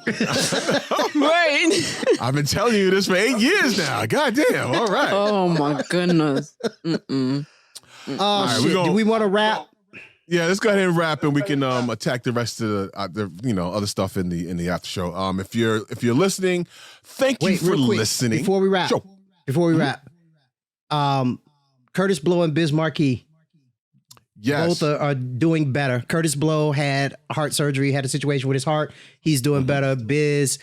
Right. I've been telling you this for 8 years now. God damn. All right. Oh my goodness. Oh right, shit! Do we want to wrap? Yeah, let's go ahead and wrap, and we can attack the rest of the other stuff in the after show. If you're listening, thank you for real quick, listening. Before we wrap, Sure. Curtis Blow and Biz Markie. Yes. Both are doing better. Curtis Blow had heart surgery, had a situation with his heart. He's doing better. Biz,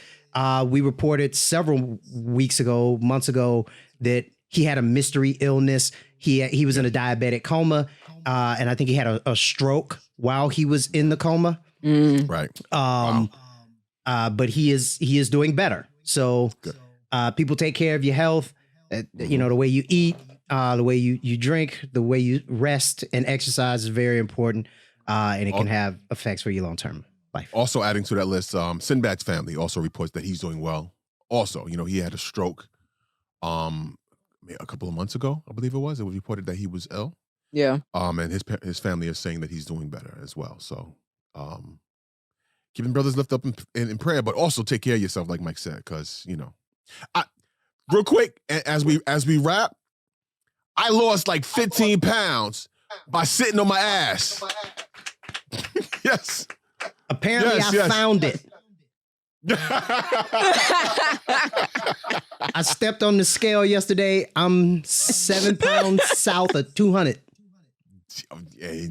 we reported several months ago, that he had a mystery illness. He was in a diabetic coma, and I think he had a stroke while he was in the coma. Right. But he is doing better. So people take care of your health. The way you eat, the way you drink, the way you rest and exercise is very important, and it can have effects for your long-term life. Also adding to that list, Sinbad's family also reports that he's doing well. Also, he had a stroke a couple of months ago, I believe it was. It was reported that he was ill. Yeah. And his family is saying that he's doing better as well. So keeping brothers lift up in prayer, but also take care of yourself, like Mike said, because, real quick, as we wrap, I lost like 15 pounds by sitting on my ass. Yes. Apparently, I found it. I stepped on the scale yesterday. I'm 7 pounds south of 200. Okay,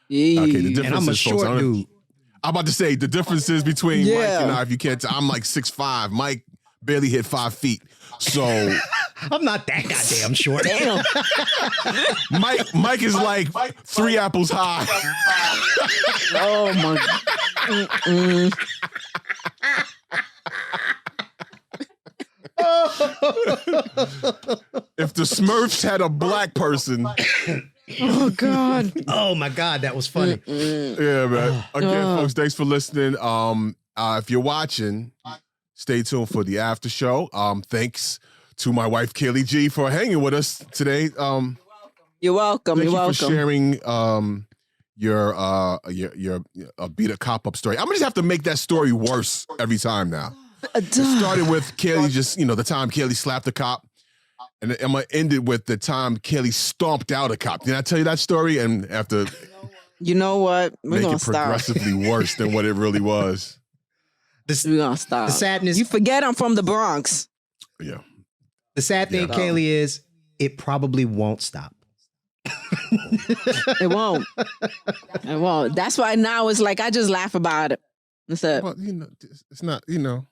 the difference and I'm a is, folks, short dude. I'm about to say the difference is between Mike and I. If you can't, I'm like 6'5". Mike barely hit 5 feet. So I'm not that goddamn short. Damn. Mike is like 3 apples high. Oh my. If the Smurfs had a black person. Oh God. Oh my God, that was funny. Yeah, man. Again, folks, thanks for listening. If you're watching, stay tuned for the after show. Thanks to my wife Kaylee G for hanging with us today. You're welcome. Thank You're you welcome. for sharing your beat a cop up story. I'm gonna just have to make that story worse every time now. It started with Kaylee just, the time Kaylee slapped the cop. And I'm gonna end it with the time Kaylee stomped out a cop. Did I tell you that story? And after You know what? We're make gonna it stop. progressively worse than what it really was. We're gonna stop. The sadness. You forget I'm from the Bronx. Yeah. The sad thing, Kaylee, is it probably won't stop. It won't. It won't. That's why now it's like I just laugh about it. That's it. Well, it's not, Well,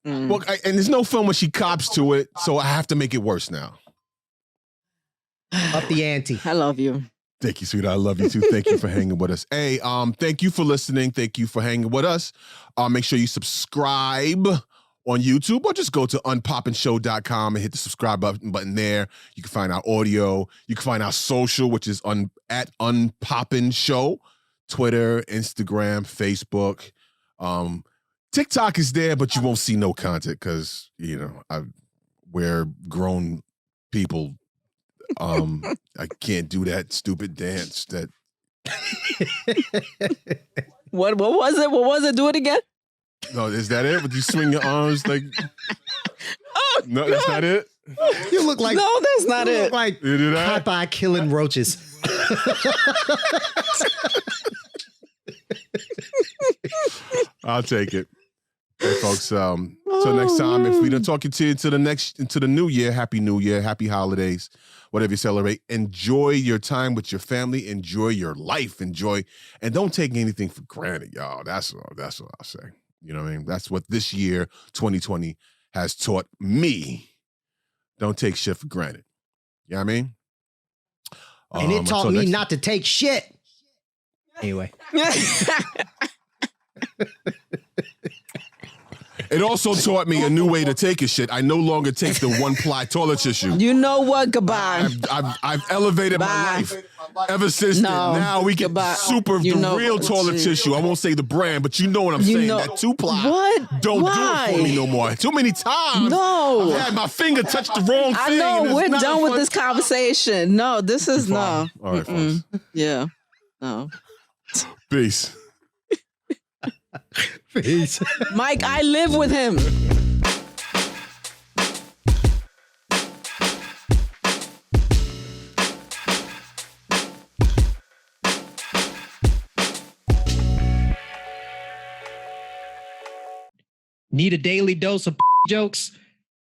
and there's no fun when she cops to it, so I have to make it worse now. Up the ante. I love you. Thank you, sweetheart. I love you too. Thank you for hanging with us. Hey, thank you for listening. Thank you for hanging with us. Make sure you subscribe on YouTube, or just go to unpopinshow.com and hit the subscribe button there. You can find our audio. You can find our social, which is at Unpopin Show, Twitter, Instagram, Facebook. TikTok is there, but you won't see no content because, we're grown people. I can't do that stupid dance that. What was it? What was it? Do it again. No, is that it? Would you swing your arms like? Oh, no, that's not it. You look like no, that's not you it. look like You do that? Popeye killing roaches. I'll take it. Hey, folks. So next time, if we don't talk to you into the new year, happy New Year, happy holidays, whatever you celebrate. Enjoy your time with your family. Enjoy your life. Enjoy, and don't take anything for granted, y'all. That's what I'll say. You know what I mean? That's what this year, 2020, has taught me. Don't take shit for granted. You know what I mean? And it taught me not to take shit. Anyway. It also taught me a new way to take a shit. I no longer take the one-ply toilet tissue. You know what? Goodbye. I've elevated my Bye. life. Ever since then, now we get super the real toilet tissue. I won't say the brand, but you know what I'm saying. That 2-ply. What? Don't do Why? it for me no more. Too many times. No. I've had my finger touch the wrong thing. I know. We're done with this conversation. No, this is no. All right, folks. Yeah. No. Peace. Peace. Mike, I live with him. Need a daily dose of jokes?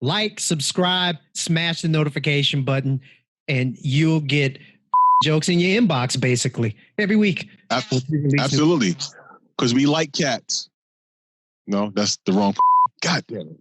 Like, subscribe, smash the notification button, and you'll get jokes in your inbox basically every week. Absolutely. Because we like cats. No, that's the wrong. God damn it.